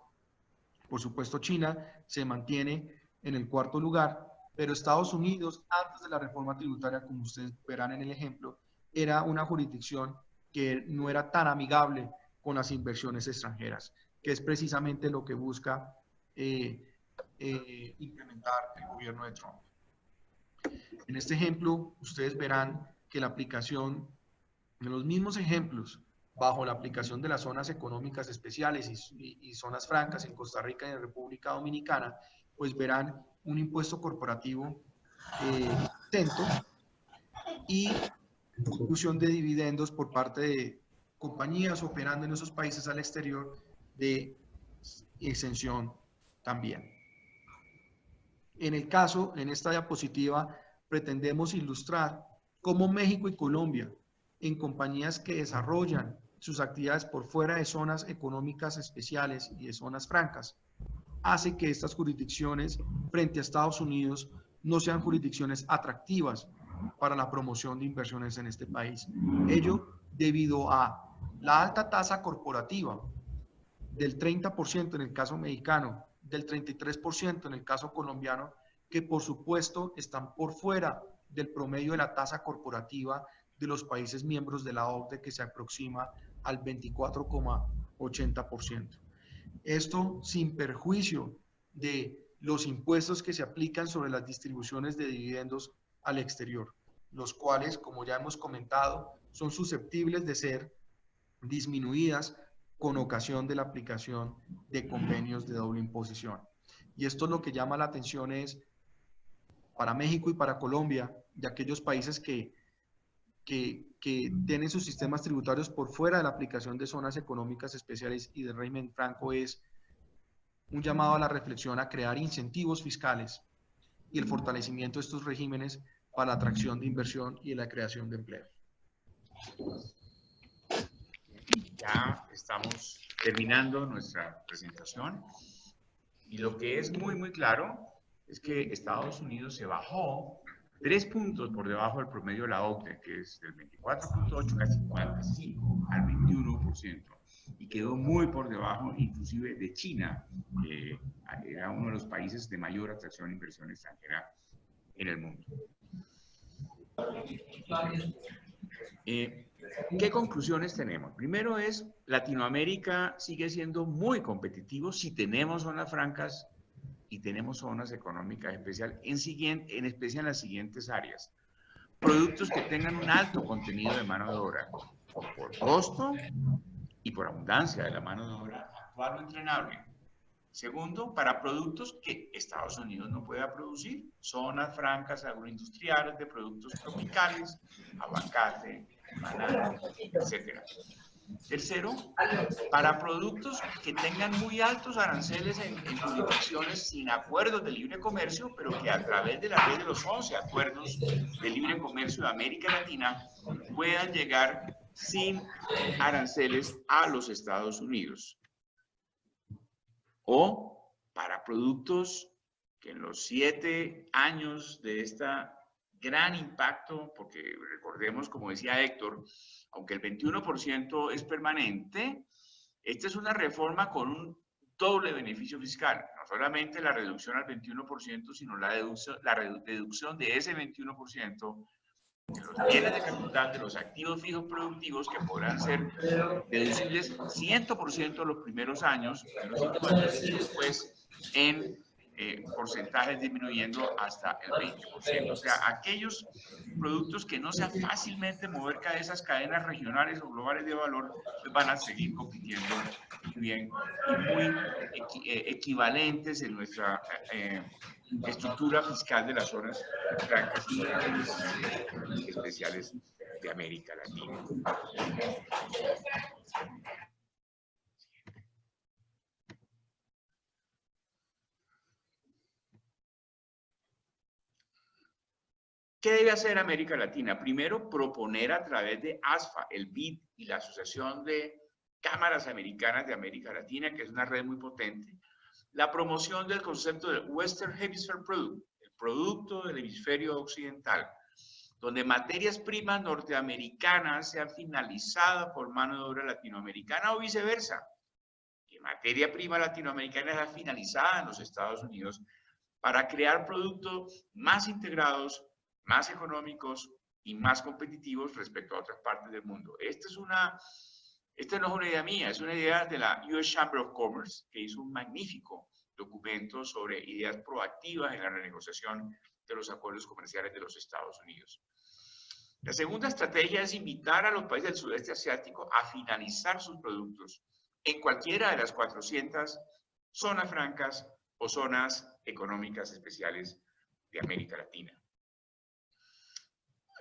Por supuesto, China se mantiene en el cuarto lugar, pero Estados Unidos, antes de la reforma tributaria, como ustedes verán en el ejemplo, era una jurisdicción que no era tan amigable con las inversiones extranjeras, que es precisamente lo que busca implementar el gobierno de Trump. En este ejemplo, ustedes verán que la aplicación de los mismos ejemplos bajo la aplicación de las zonas económicas especiales y zonas francas en Costa Rica y en República Dominicana, pues verán un impuesto corporativo exento y distribución de dividendos por parte de compañías operando en esos países al exterior de exención también. En esta diapositiva, pretendemos ilustrar cómo México y Colombia, en compañías que desarrollan sus actividades por fuera de zonas económicas especiales y de zonas francas, hace que estas jurisdicciones frente a Estados Unidos no sean jurisdicciones atractivas para la promoción de inversiones en este país. Ello debido a la alta tasa corporativa del 30% en el caso mexicano, del 33% en el caso colombiano, que por supuesto están por fuera del promedio de la tasa corporativa de los países miembros de la OCDE, que se aproxima al 24,80%. Esto sin perjuicio de los impuestos que se aplican sobre las distribuciones de dividendos al exterior, los cuales, como ya hemos comentado, son susceptibles de ser disminuidas con ocasión de la aplicación de convenios de doble imposición. Y esto lo que llama la atención es, para México y para Colombia, de aquellos países que tienen sus sistemas tributarios por fuera de la aplicación de zonas económicas especiales y del régimen franco, es un llamado a la reflexión a crear incentivos fiscales y el fortalecimiento de estos regímenes para la atracción de inversión y la creación de empleo. Ya estamos terminando nuestra presentación y lo que es muy, muy claro es que Estados Unidos se bajó 3 puntos por debajo del promedio de la OCDE, que es del 24,8, casi 45, al 21%, y quedó muy por debajo inclusive de China, que era uno de los países de mayor atracción a inversión extranjera en el mundo. ¿Qué conclusiones tenemos? Primero es, Latinoamérica sigue siendo muy competitivo si tenemos zonas francas y tenemos zonas económicas especiales, en especial en las siguientes áreas. Productos que tengan un alto contenido de mano de obra, por costo y por abundancia de la mano de obra actual o entrenable. Segundo, para productos que Estados Unidos no pueda producir, zonas francas agroindustriales de productos tropicales, aguacate, banano, etc. Tercero, para productos que tengan muy altos aranceles en jurisdicciones sin acuerdos de libre comercio, pero que a través de la red de los 11 acuerdos de libre comercio de América Latina puedan llegar sin aranceles a los Estados Unidos. O para productos que en los 7 años de esta gran impacto, porque recordemos, como decía Héctor, aunque el 21% es permanente, esta es una reforma con un doble beneficio fiscal. No solamente la reducción al 21%, sino la deducción de ese 21% de los bienes de capital, de los activos fijos productivos, que podrán ser deducibles 100% los primeros años, y después en porcentajes disminuyendo hasta el 20%. O sea, aquellos productos que no sea fácilmente mover de esas cadenas regionales o globales de valor, pues van a seguir compitiendo muy bien y muy equivalentes en nuestra estructura fiscal de las zonas francas y especiales de América Latina. ¿Qué debe hacer América Latina? Primero, proponer a través de ASFA, el BID y la Asociación de Cámaras Americanas de América Latina, que es una red muy potente, la promoción del concepto del Western Hemisphere Product, el producto del hemisferio occidental, donde materias primas norteamericanas sean finalizadas por mano de obra latinoamericana o viceversa, que materia prima latinoamericana sea finalizada en los Estados Unidos para crear productos más integrados, más económicos y más competitivos respecto a otras partes del mundo. Esta no es una idea mía, es una idea de la US Chamber of Commerce, que hizo un magnífico documento sobre ideas proactivas en la renegociación de los acuerdos comerciales de los Estados Unidos. La segunda estrategia es invitar a los países del sudeste asiático a finalizar sus productos en cualquiera de las 400 zonas francas o zonas económicas especiales de América Latina.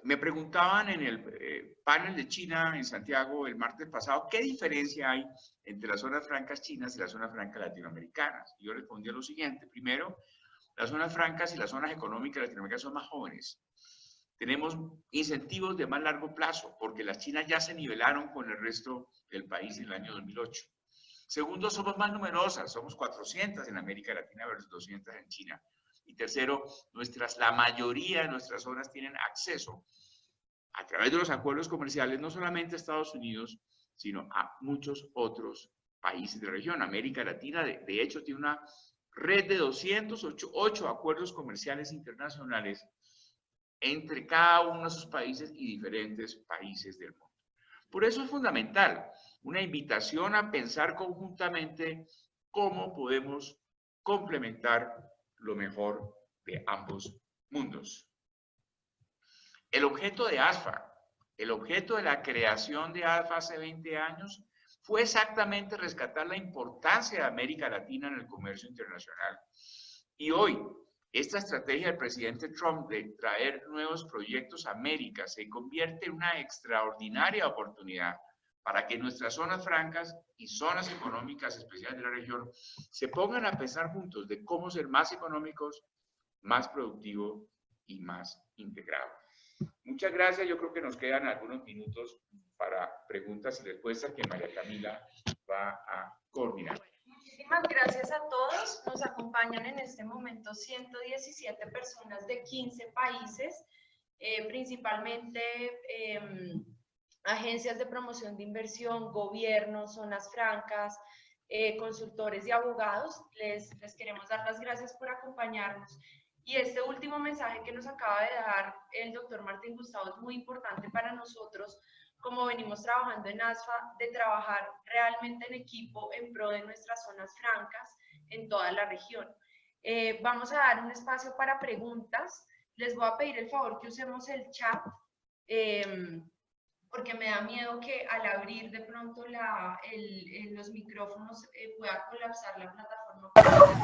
Me preguntaban en el panel de China en Santiago el martes pasado, ¿qué diferencia hay entre las zonas francas chinas y las zonas francas latinoamericanas? Y yo respondí lo siguiente. Primero, las zonas francas y las zonas económicas latinoamericanas son más jóvenes. Tenemos incentivos de más largo plazo, porque las chinas ya se nivelaron con el resto del país en el año 2008. Segundo, somos más numerosas, somos 400 en América Latina versus 200 en China. Y tercero, la mayoría de nuestras zonas tienen acceso a través de los acuerdos comerciales, no solamente a Estados Unidos, sino a muchos otros países de la región. América Latina, de hecho, tiene una red de 208 acuerdos comerciales internacionales entre cada uno de sus países y diferentes países del mundo. Por eso es fundamental una invitación a pensar conjuntamente cómo podemos complementar lo mejor de ambos mundos. El objeto de ASFA, el objeto de la creación de ASFA hace 20 años, fue exactamente rescatar la importancia de América Latina en el comercio internacional. Y hoy, esta estrategia del presidente Trump de traer nuevos proyectos a América se convierte en una extraordinaria oportunidad para que nuestras zonas francas y zonas económicas especiales de la región se pongan a pensar juntos de cómo ser más económicos, más productivos y más integrados. Muchas gracias. Yo creo que nos quedan algunos minutos para preguntas y respuestas que María Camila va a coordinar. Muchísimas gracias a todos. Nos acompañan en este momento 117 personas de 15 países, principalmente agencias de promoción de inversión, gobiernos, zonas francas, consultores y abogados. Les queremos dar las gracias por acompañarnos. Y este último mensaje que nos acaba de dar el doctor Martín Gustavo es muy importante para nosotros, como venimos trabajando en ASFA, de trabajar realmente en equipo en pro de nuestras zonas francas en toda la región. Vamos a dar un espacio para preguntas. Les voy a pedir el favor que usemos el chat, porque me da miedo que al abrir de pronto los micrófonos pueda colapsar la plataforma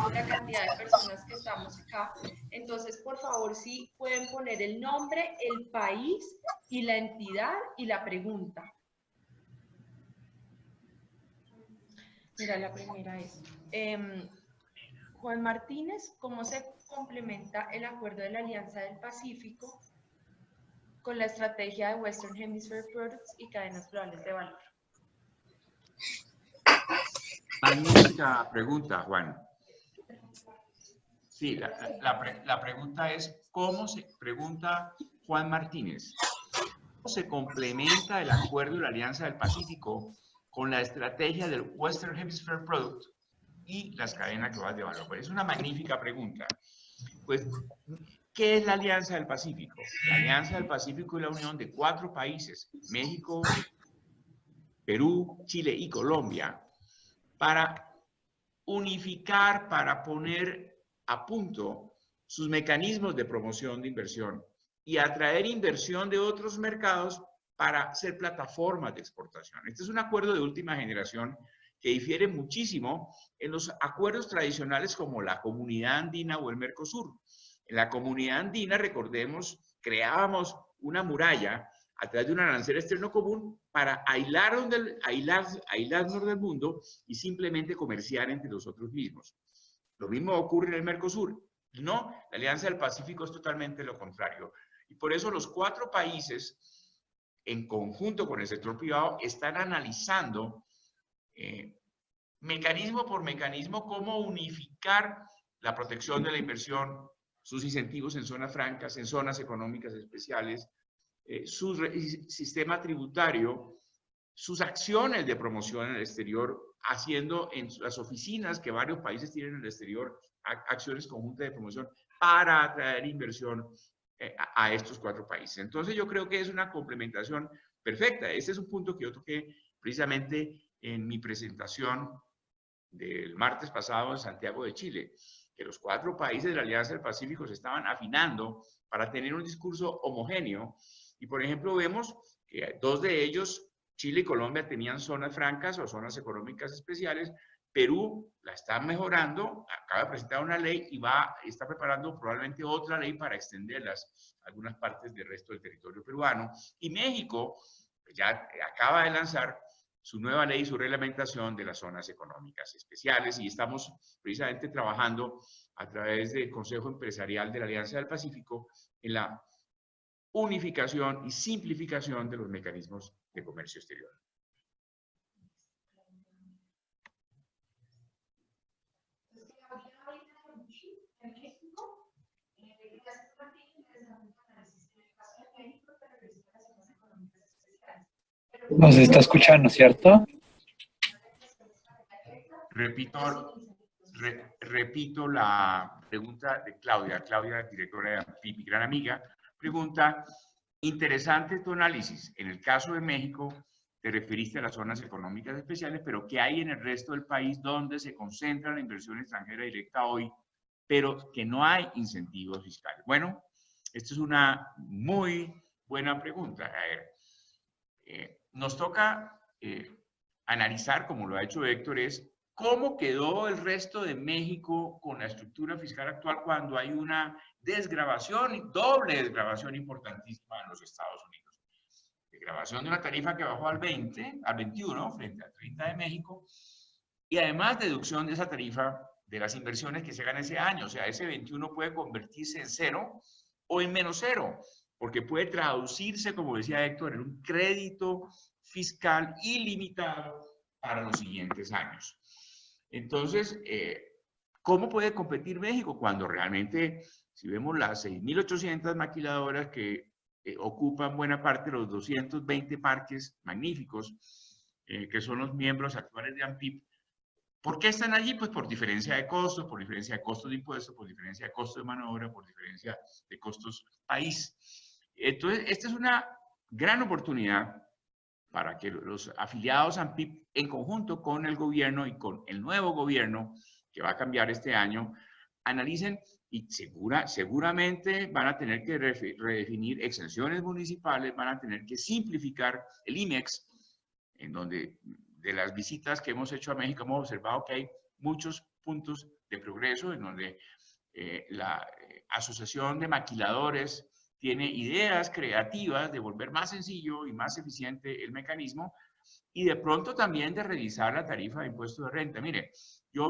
por la cantidad de personas que estamos acá. Entonces, por favor, si pueden poner el nombre, el país y la entidad y la pregunta. Mira, la primera es, Juan Martínez, ¿cómo se complementa el acuerdo de la Alianza del Pacífico con la estrategia de Western Hemisphere Products y cadenas globales de valor? Magnífica pregunta, Juan. Sí, la pregunta es, ¿cómo se pregunta Juan Martínez? ¿Cómo se complementa el acuerdo de la Alianza del Pacífico con la estrategia del Western Hemisphere Product y las cadenas globales de valor? Pues es una magnífica pregunta. Pues, ¿qué es la Alianza del Pacífico? La Alianza del Pacífico es la unión de 4 países, México, Perú, Chile y Colombia, para unificar, para poner a punto sus mecanismos de promoción de inversión y atraer inversión de otros mercados para ser plataformas de exportación. Este es un acuerdo de última generación que difiere muchísimo en los acuerdos tradicionales como la Comunidad Andina o el Mercosur. En la Comunidad Andina, recordemos, creábamos una muralla a través de un arancel externo común para aislarnos del mundo y simplemente comerciar entre nosotros mismos. Lo mismo ocurre en el Mercosur. No, la Alianza del Pacífico es totalmente lo contrario. Y por eso los 4 países, en conjunto con el sector privado, están analizando mecanismo por mecanismo cómo unificar la protección de la inversión, sus incentivos en zonas francas, en zonas económicas especiales, su sistema tributario, sus acciones de promoción en el exterior, haciendo en las oficinas que varios países tienen en el exterior, acciones conjuntas de promoción para atraer inversión a estos 4 países. Entonces yo creo que es una complementación perfecta. Este es un punto que yo toqué precisamente en mi presentación del martes pasado en Santiago de Chile, que los 4 países de la Alianza del Pacífico se estaban afinando para tener un discurso homogéneo. Y, por ejemplo, vemos que 2 de ellos, Chile y Colombia, tenían zonas francas o zonas económicas especiales. Perú la está mejorando, acaba de presentar una ley y está preparando probablemente otra ley para extenderlas a algunas partes del resto del territorio peruano. Y México ya acaba de lanzar su nueva ley y su reglamentación de las zonas económicas especiales y estamos precisamente trabajando a través del Consejo Empresarial de la Alianza del Pacífico en la unificación y simplificación de los mecanismos de comercio exterior. Nos está escuchando, ¿cierto? Repito la pregunta de Claudia, directora de AMPIP, gran amiga, pregunta, interesante tu análisis. En el caso de México, te referiste a las zonas económicas especiales, pero ¿qué hay en el resto del país donde se concentra la inversión extranjera directa hoy, pero que no hay incentivos fiscales? Bueno, esta es una muy buena pregunta. A ver, nos toca analizar, como lo ha hecho Héctor, es cómo quedó el resto de México con la estructura fiscal actual cuando hay una desgravación, doble desgravación importantísima en los Estados Unidos. Desgravación de una tarifa que bajó al 20, al 21 frente al 30 de México y además deducción de esa tarifa de las inversiones que se hagan ese año. O sea, ese 21 puede convertirse en 0 o en menos 0, porque puede traducirse, como decía Héctor, en un crédito fiscal ilimitado para los siguientes años. Entonces, ¿cómo puede competir México cuando realmente, si vemos las 6.800 maquiladoras que ocupan buena parte de los 220 parques magníficos, que son los miembros actuales de AMPIP, ¿por qué están allí? Pues por diferencia de costos, por diferencia de costos de impuestos, por diferencia de costos de mano de obra, por diferencia de costos país. Entonces, esta es una gran oportunidad para que los afiliados AMPIP, en conjunto con el gobierno y con el nuevo gobierno que va a cambiar este año, analicen y seguramente van a tener que redefinir exenciones municipales, van a tener que simplificar el IMEX, en donde de las visitas que hemos hecho a México hemos observado que hay muchos puntos de progreso, en donde la Asociación de Maquiladores tiene ideas creativas de volver más sencillo y más eficiente el mecanismo, y de pronto también de revisar la tarifa de impuestos de renta. Mire, yo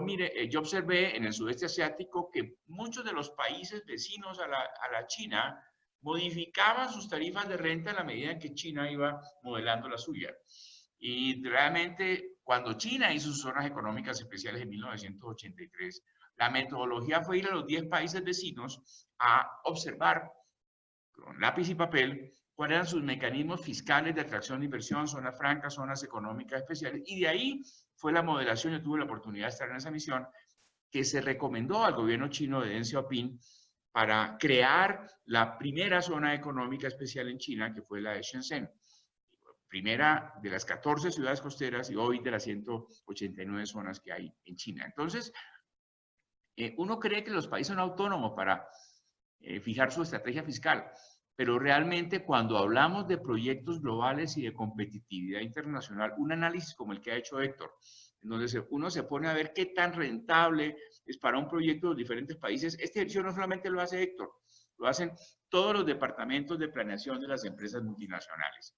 observé en el sudeste asiático que muchos de los países vecinos a la China modificaban sus tarifas de renta a la medida en que China iba modelando la suya. Y realmente, cuando China hizo sus zonas económicas especiales en 1983, la metodología fue ir a los 10 países vecinos a observar con lápiz y papel cuáles eran sus mecanismos fiscales de atracción de inversión, zonas francas, zonas económicas especiales, y de ahí fue la modelación. Yo tuve la oportunidad de estar en esa misión que se recomendó al gobierno chino de Deng Xiaoping para crear la primera zona económica especial en China, que fue la de Shenzhen, primera de las 14 ciudades costeras y hoy de las 189 zonas que hay en China. Entonces, uno cree que los países son autónomos para fijar su estrategia fiscal, pero realmente cuando hablamos de proyectos globales y de competitividad internacional, un análisis como el que ha hecho Héctor, en donde uno se pone a ver qué tan rentable es para un proyecto de los diferentes países. Este ejercicio no solamente lo hace Héctor, lo hacen todos los departamentos de planeación de las empresas multinacionales.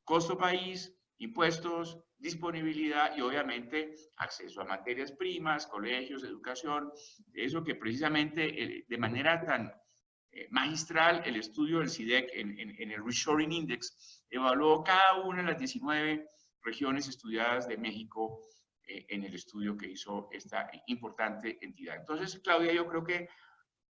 Costo país, impuestos, disponibilidad y obviamente acceso a materias primas, colegios, educación, eso que precisamente de manera tan magistral el estudio del CIDEC en el Reshoring Index evaluó cada una de las 19 regiones estudiadas de México en el estudio que hizo esta importante entidad. Entonces, Claudia, yo creo que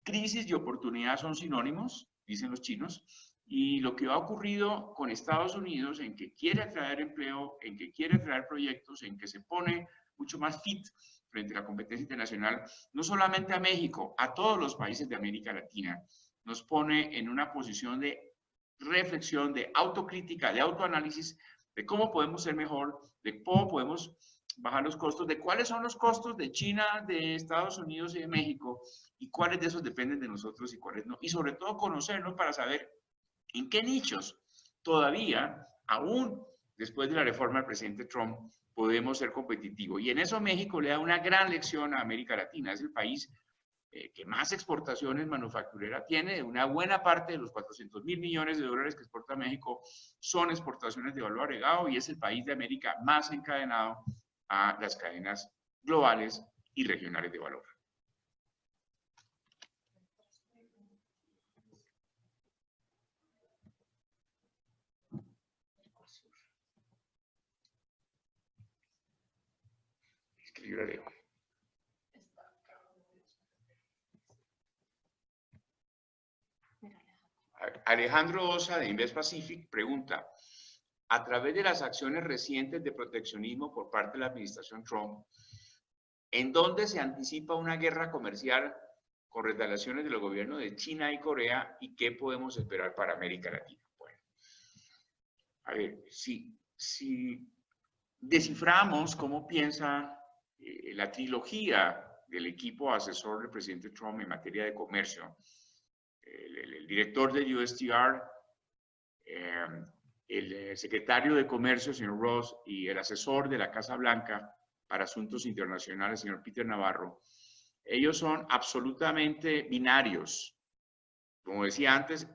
crisis y oportunidad son sinónimos, dicen los chinos, y lo que ha ocurrido con Estados Unidos en que quiere atraer empleo, en que quiere atraer proyectos, en que se pone mucho más fit frente a la competencia internacional, no solamente a México, a todos los países de América Latina, nos pone en una posición de reflexión, de autocrítica, de autoanálisis, de cómo podemos ser mejor, de cómo podemos bajar los costos, de cuáles son los costos de China, de Estados Unidos y de México, y cuáles de esos dependen de nosotros y cuáles no. Y sobre todo conocernos para saber en qué nichos todavía, aún después de la reforma del presidente Trump, podemos ser competitivos. Y en eso México le da una gran lección a América Latina. Es el país que más exportaciones manufactureras tiene. Una buena parte de los 400.000 millones de dólares que exporta México son exportaciones de valor agregado y es el país de América más encadenado a las cadenas globales y regionales de valor. Escribiré. Alejandro Osa de Invest Pacific pregunta, a través de las acciones recientes de proteccionismo por parte de la administración Trump, ¿en dónde se anticipa una guerra comercial con relaciones de los gobiernos de China y Corea y qué podemos esperar para América Latina? Bueno, a ver, si desciframos cómo piensa la trilogía del equipo asesor del presidente Trump en materia de comercio, el director de USTR, el secretario de Comercio, señor Ross, y el asesor de la Casa Blanca para Asuntos Internacionales, señor Peter Navarro, ellos son absolutamente binarios. Como decía antes,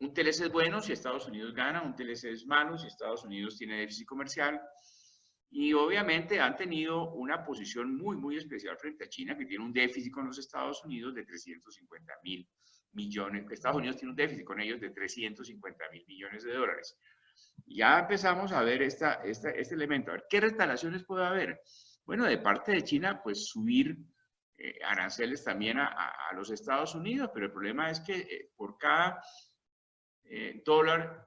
un TLC es bueno si Estados Unidos gana, un TLC es malo si Estados Unidos tiene déficit comercial. Y obviamente han tenido una posición muy especial frente a China, que tiene un déficit con los Estados Unidos de 350.000 millones. Estados Unidos tiene un déficit con ellos de 350.000 millones de dólares. Ya empezamos a ver este elemento. A ver, ¿qué retaliaciones puede haber? Bueno, de parte de China, pues subir aranceles también a los Estados Unidos, pero el problema es que por cada dólar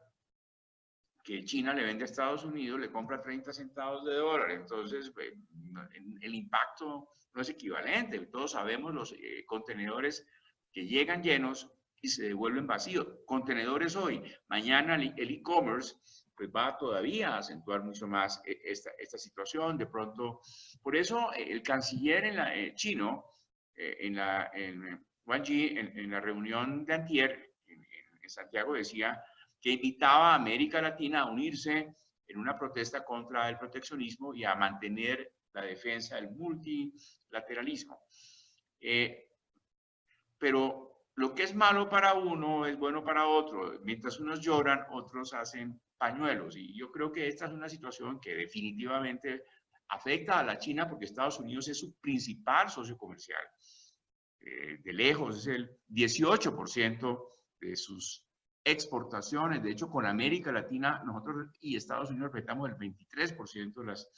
que China le vende a Estados Unidos, le compra 30 centavos de dólar. Entonces, el impacto no es equivalente. Todos sabemos los contenedores que llegan llenos y se devuelven vacíos. Contenedores hoy, mañana el e-commerce pues va todavía a acentuar mucho más esta situación. De pronto, por eso el canciller chino, en Wang Yi, en la reunión de antier en Santiago, decía que invitaba a América Latina a unirse en una protesta contra el proteccionismo y a mantener la defensa del multilateralismo. Pero lo que es malo para uno es bueno para otro. Mientras unos lloran, otros hacen pañuelos. Y yo creo que esta es una situación que definitivamente afecta a la China porque Estados Unidos es su principal socio comercial. De lejos es el 18% de sus exportaciones. De hecho, con América Latina, nosotros y Estados Unidos representamos el 23% de las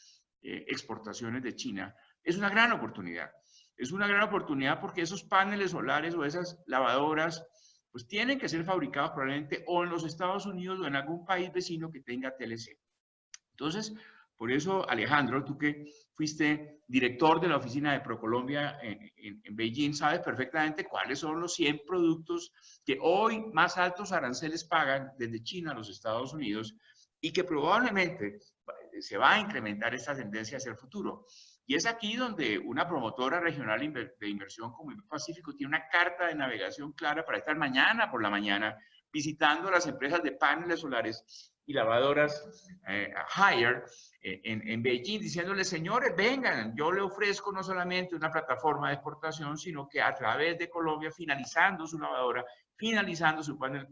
exportaciones de China. Es una gran oportunidad. Es una gran oportunidad porque esos paneles solares o esas lavadoras pues tienen que ser fabricados probablemente o en los Estados Unidos o en algún país vecino que tenga TLC. Entonces, por eso, Alejandro, tú que fuiste director de la oficina de ProColombia en Beijing, sabes perfectamente cuáles son los 100 productos que hoy más altos aranceles pagan desde China a los Estados Unidos y que probablemente se va a incrementar esta tendencia hacia el futuro. Y es aquí donde una promotora regional de inversión como Pacífico tiene una carta de navegación clara para estar mañana por la mañana visitando las empresas de paneles solares y lavadoras Haier en Beijing, diciéndole, señores, vengan, yo le ofrezco no solamente una plataforma de exportación, sino que a través de Colombia, finalizando su lavadora, finalizando su panel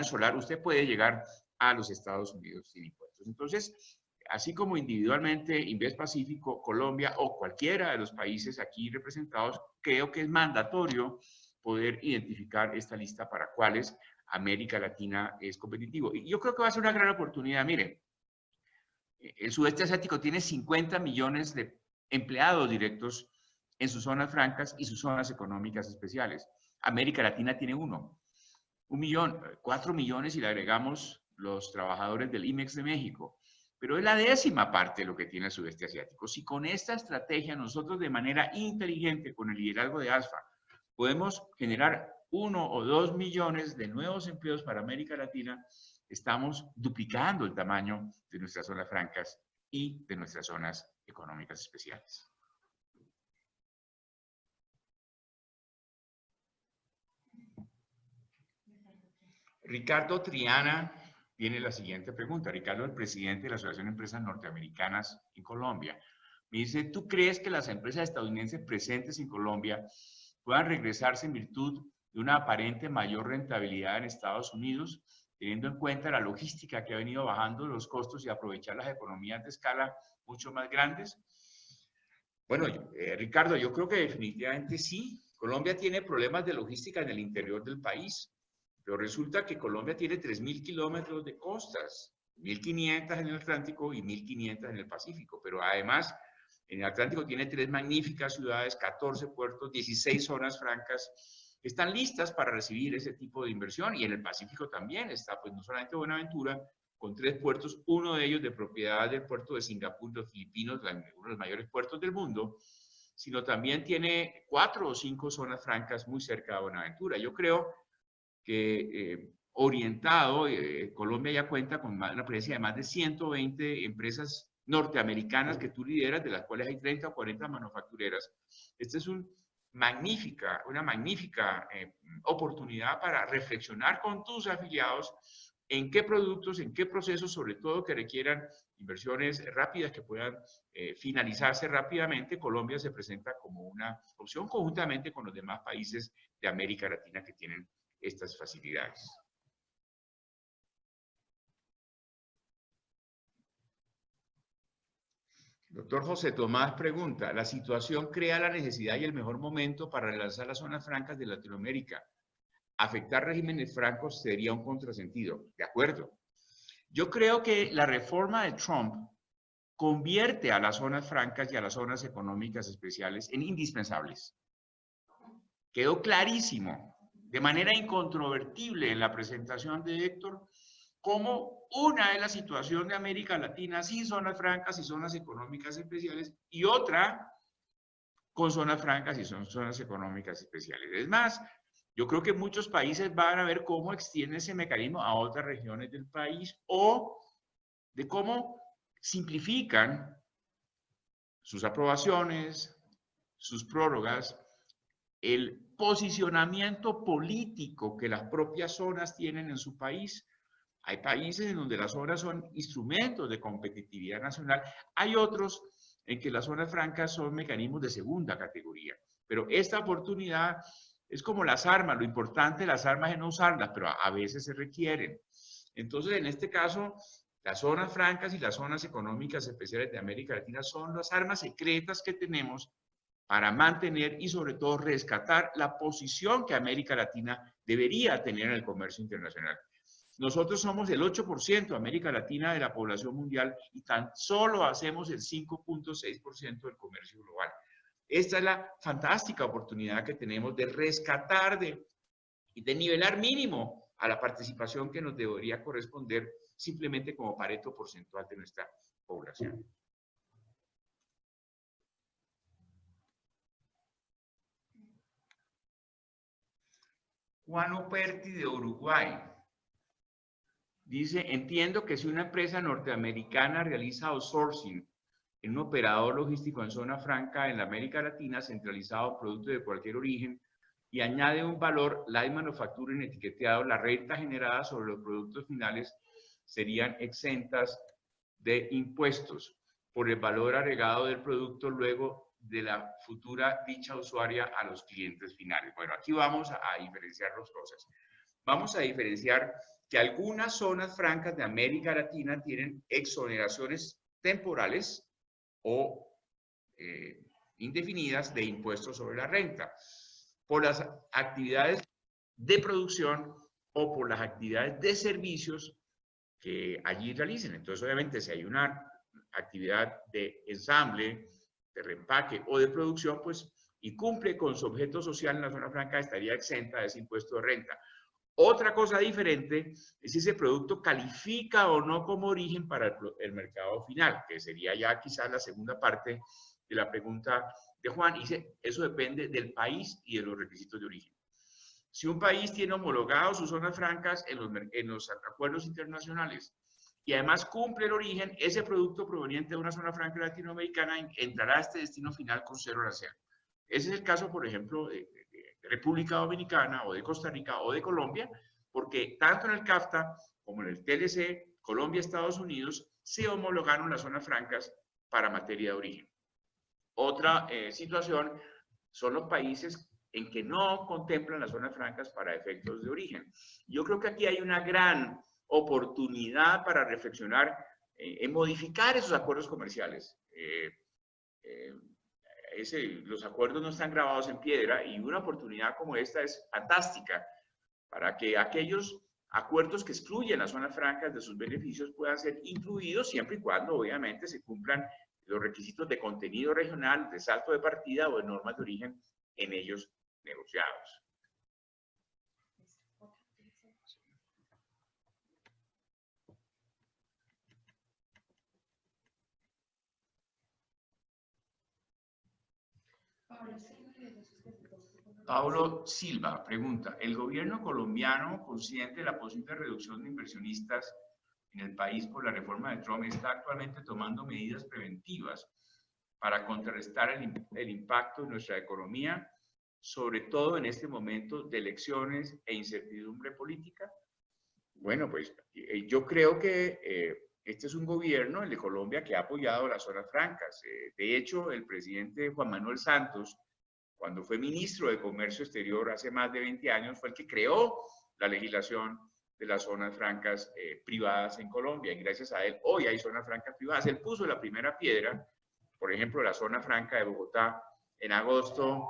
solar, usted puede llegar a los Estados Unidos sin impuestos. Entonces, así como individualmente Invest Pacífico, Colombia o cualquiera de los países aquí representados, creo que es mandatorio poder identificar esta lista para cuáles América Latina es competitivo. Y yo creo que va a ser una gran oportunidad. Miren, el sudeste asiático tiene 50 millones de empleados directos en sus zonas francas y sus zonas económicas especiales. América Latina tiene 1 millón, 4 millones si le agregamos los trabajadores del IMEX de México. Pero es la 10ª parte de lo que tiene el sudeste asiático. Si con esta estrategia nosotros de manera inteligente, con el liderazgo de ASFA, podemos generar 1 o 2 millones de nuevos empleos para América Latina, estamos duplicando el tamaño de nuestras zonas francas y de nuestras zonas económicas especiales. Ricardo Triana tiene la siguiente pregunta. Ricardo es el presidente de la Asociación de Empresas Norteamericanas en Colombia. Me dice, ¿tú crees que las empresas estadounidenses presentes en Colombia puedan regresarse en virtud de una aparente mayor rentabilidad en Estados Unidos, teniendo en cuenta la logística que ha venido bajando los costos y aprovechar las economías de escala mucho más grandes? Bueno, Ricardo, yo creo que definitivamente sí. Colombia tiene problemas de logística en el interior del país, pero resulta que Colombia tiene 3.000 kilómetros de costas, 1.500 en el Atlántico y 1.500 en el Pacífico, pero además en el Atlántico tiene 3 magníficas ciudades, 14 puertos, 16 zonas francas que están listas para recibir ese tipo de inversión, y en el Pacífico también está, pues no solamente Buenaventura, con 3 puertos, uno de ellos de propiedad del puerto de Singapur, los filipinos, uno de los mayores puertos del mundo, sino también tiene 4 o 5 zonas francas muy cerca de Buenaventura. Yo creo que orientado, Colombia ya cuenta con una presencia de más de 120 empresas norteamericanas que tú lideras, de las cuales hay 30 o 40 manufactureras. Esta es una magnífica oportunidad para reflexionar con tus afiliados en qué productos, en qué procesos, sobre todo que requieran inversiones rápidas que puedan finalizarse rápidamente. Colombia se presenta como una opción conjuntamente con los demás países de América Latina que tienen estas facilidades. Doctor José Tomás pregunta, ¿la situación crea la necesidad y el mejor momento para relanzar las zonas francas de Latinoamérica? Afectar regímenes francos sería un contrasentido. De acuerdo. Yo creo que la reforma de Trump convierte a las zonas francas y a las zonas económicas especiales en indispensables. Quedó clarísimo, de manera incontrovertible en la presentación de Héctor, como una es la situación de América Latina sin zonas francas y zonas económicas especiales, y otra con zonas francas y zonas económicas especiales. Es más, yo creo que muchos países van a ver cómo extienden ese mecanismo a otras regiones del país, o de cómo simplifican sus aprobaciones, sus prórrogas, el posicionamiento político que las propias zonas tienen en su país. Hay países en donde las zonas son instrumentos de competitividad nacional. Hay otros en que las zonas francas son mecanismos de segunda categoría. Pero esta oportunidad Es como las armas, lo importante de las armas es no usarlas, pero a veces se requieren. Entonces, en este caso, las zonas francas y las zonas económicas especiales de América Latina son las armas secretas que tenemos para mantener y sobre todo rescatar la posición que América Latina debería tener en el comercio internacional. Nosotros somos el 8% de América Latina de la población mundial y tan solo hacemos el 5.6% del comercio global. Esta es la fantástica oportunidad que tenemos de rescatar, de nivelar mínimo a la participación que nos debería corresponder simplemente como pareto porcentual de nuestra población. Juan Operti de Uruguay dice, entiendo que si una empresa norteamericana realiza outsourcing en un operador logístico en zona franca en la América Latina, centralizado productos de cualquier origen, y añade un valor, light manufacturing etiquetado, la renta generada sobre los productos finales serían exentas de impuestos por el valor agregado del producto luego de la futura dicha usuaria a los clientes finales. Bueno, aquí vamos a diferenciar dos cosas. Vamos a diferenciar que algunas zonas francas de América Latina tienen exoneraciones temporales o indefinidas de impuestos sobre la renta por las actividades de producción o por las actividades de servicios que allí realicen. Entonces, obviamente, si hay una actividad de ensamble, de reempaque o de producción, pues, y cumple con su objeto social en la zona franca, estaría exenta de ese impuesto de renta. Otra cosa diferente es si ese producto califica o no como origen para el mercado final, que sería ya quizás la segunda parte de la pregunta de Juan. Y eso depende del país y de los requisitos de origen. Si un país tiene homologados sus zonas francas en los acuerdos internacionales y además cumple el origen, ese producto proveniente de una zona franca latinoamericana entrará a este destino final con cero arancel. Ese es el caso, por ejemplo, de República Dominicana o de Costa Rica o de Colombia, porque tanto en el CAFTA como en el TLC, Colombia y Estados Unidos se homologaron las zonas francas para materia de origen. Otra situación son los países en que no contemplan las zonas francas para efectos de origen. Yo creo que aquí hay una gran oportunidad para reflexionar en modificar esos acuerdos comerciales. Los acuerdos no están grabados en piedra y una oportunidad como esta es fantástica para que aquellos acuerdos que excluyen las zonas francas de sus beneficios puedan ser incluidos siempre y cuando obviamente se cumplan los requisitos de contenido regional, de salto de partida o de normas de origen en ellos negociados. Pablo Silva pregunta, ¿el gobierno colombiano, consciente de la posible reducción de inversionistas en el país por la reforma de Trump, está actualmente tomando medidas preventivas para contrarrestar el impacto en nuestra economía, sobre todo en este momento de elecciones e incertidumbre política? Bueno, pues yo creo que este es un gobierno, el de Colombia, que ha apoyado las zonas francas. De hecho, el presidente Juan Manuel Santos, cuando fue ministro de Comercio Exterior hace más de 20 años, fue el que creó la legislación de las zonas francas privadas en Colombia. Y gracias a él, hoy hay zonas francas privadas. Él puso la primera piedra, por ejemplo, la zona franca de Bogotá, en agosto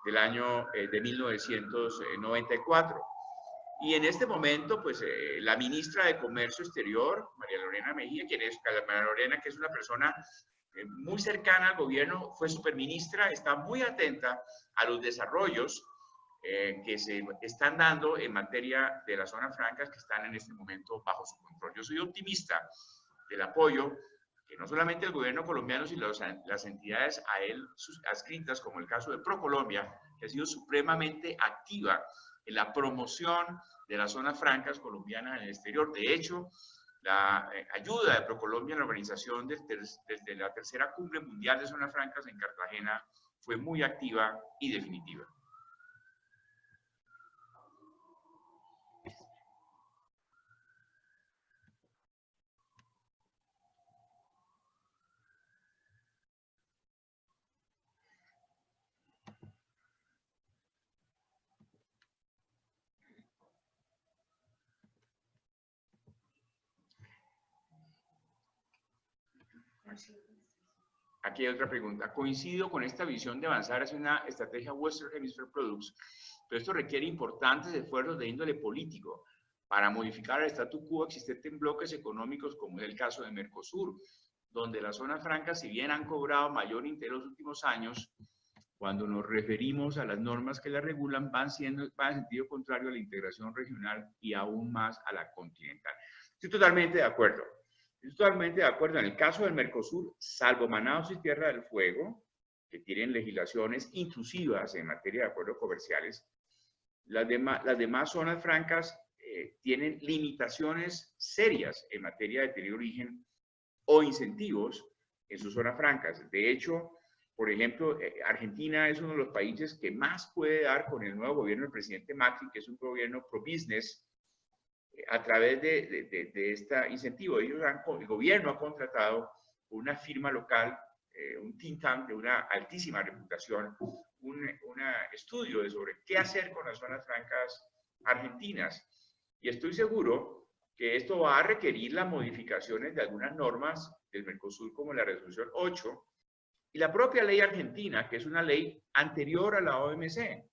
del año de 1994. Y en este momento, pues, la ministra de Comercio Exterior, María Lorena Mejía, María Lorena, que es una persona muy cercana al gobierno, fue superministra, está muy atenta a los desarrollos que se están dando en materia de las zonas francas que están en este momento bajo su control. Yo soy optimista del apoyo que no solamente el gobierno colombiano, sino las entidades a él adscritas, como el caso de ProColombia, que ha sido supremamente activa en la promoción de las zonas francas colombianas en el exterior. De hecho, la ayuda de ProColombia en la organización desde la tercera cumbre mundial de zonas francas en Cartagena fue muy activa y definitiva. Aquí hay otra pregunta. Coincido con esta visión de avanzar hacia una estrategia Western Hemisphere Products, pero esto requiere importantes esfuerzos de índole político para modificar el statu quo existente en bloques económicos, como es el caso de Mercosur, donde las zonas francas, si bien han cobrado mayor interés en los últimos años, cuando nos referimos a las normas que las regulan, van en sentido contrario a la integración regional y aún más a la continental. Estoy totalmente de acuerdo. Estoy totalmente de acuerdo. En el caso del Mercosur, salvo Manaos y Tierra del Fuego, que tienen legislaciones inclusivas en materia de acuerdos comerciales, las demás zonas francas tienen limitaciones serias en materia de tener origen o incentivos en sus zonas francas. De hecho, por ejemplo, Argentina es uno de los países que más puede dar con el nuevo gobierno del presidente Macri, que es un gobierno pro-business, a través de este incentivo. El gobierno ha contratado una firma local, un think tank de una altísima reputación, un estudio sobre qué hacer con las zonas francas argentinas. Y estoy seguro que esto va a requerir las modificaciones de algunas normas del Mercosur, como la resolución 8, y la propia ley argentina, que es una ley anterior a la OMC.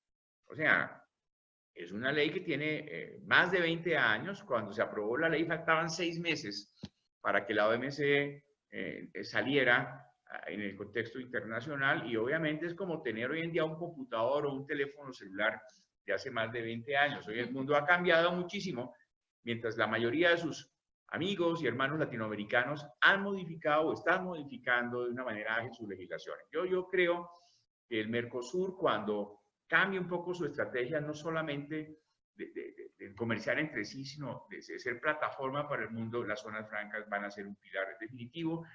O sea, es una ley que tiene más de 20 años. Cuando se aprobó la ley faltaban 6 meses para que la OMC saliera en el contexto internacional, y obviamente es como tener hoy en día un computador o un teléfono celular de hace más de 20 años. Hoy el mundo ha cambiado muchísimo, mientras la mayoría de sus amigos y hermanos latinoamericanos han modificado o están modificando de una manera ágil sus legislaciones. Yo creo que el Mercosur, cuando cambie un poco su estrategia, no solamente de comerciar entre sí, sino de ser plataforma para el mundo, las zonas francas van a ser un pilar definitivo.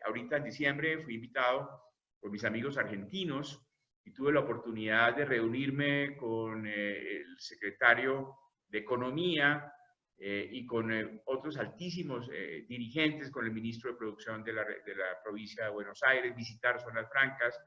Ahorita en diciembre fui invitado por mis amigos argentinos y tuve la oportunidad de reunirme con el secretario de Economía y con otros altísimos dirigentes, con el ministro de Producción de la provincia de Buenos Aires, visitar zonas francas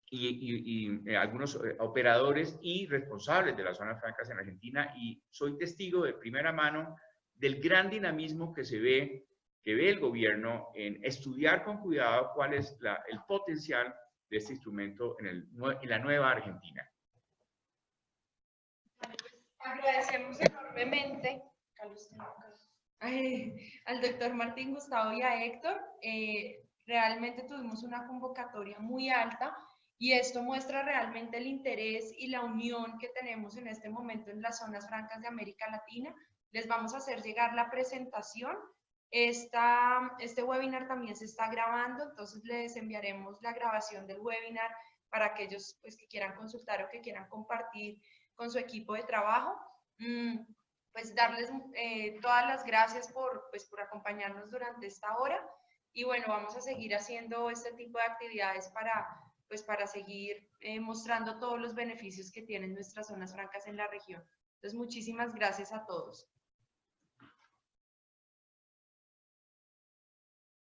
y algunos operadores y responsables de las zonas francas en Argentina, y soy testigo de primera mano del gran dinamismo que ve el gobierno en estudiar con cuidado cuál es el potencial de este instrumento en la nueva Argentina. Agradecemos enormemente al doctor Martín Gustavo y a Héctor. Realmente tuvimos una convocatoria muy alta y esto muestra realmente el interés y la unión que tenemos en este momento en las zonas francas de América Latina. Les vamos a hacer llegar la presentación. Este webinar también se está grabando, entonces les enviaremos la grabación del webinar para aquellos pues, que quieran consultar o que quieran compartir con su equipo de trabajo. Pues darles todas las gracias por acompañarnos durante esta hora, y bueno, vamos a seguir haciendo este tipo de actividades para seguir mostrando todos los beneficios que tienen nuestras zonas francas en la región. Entonces, muchísimas gracias a todos.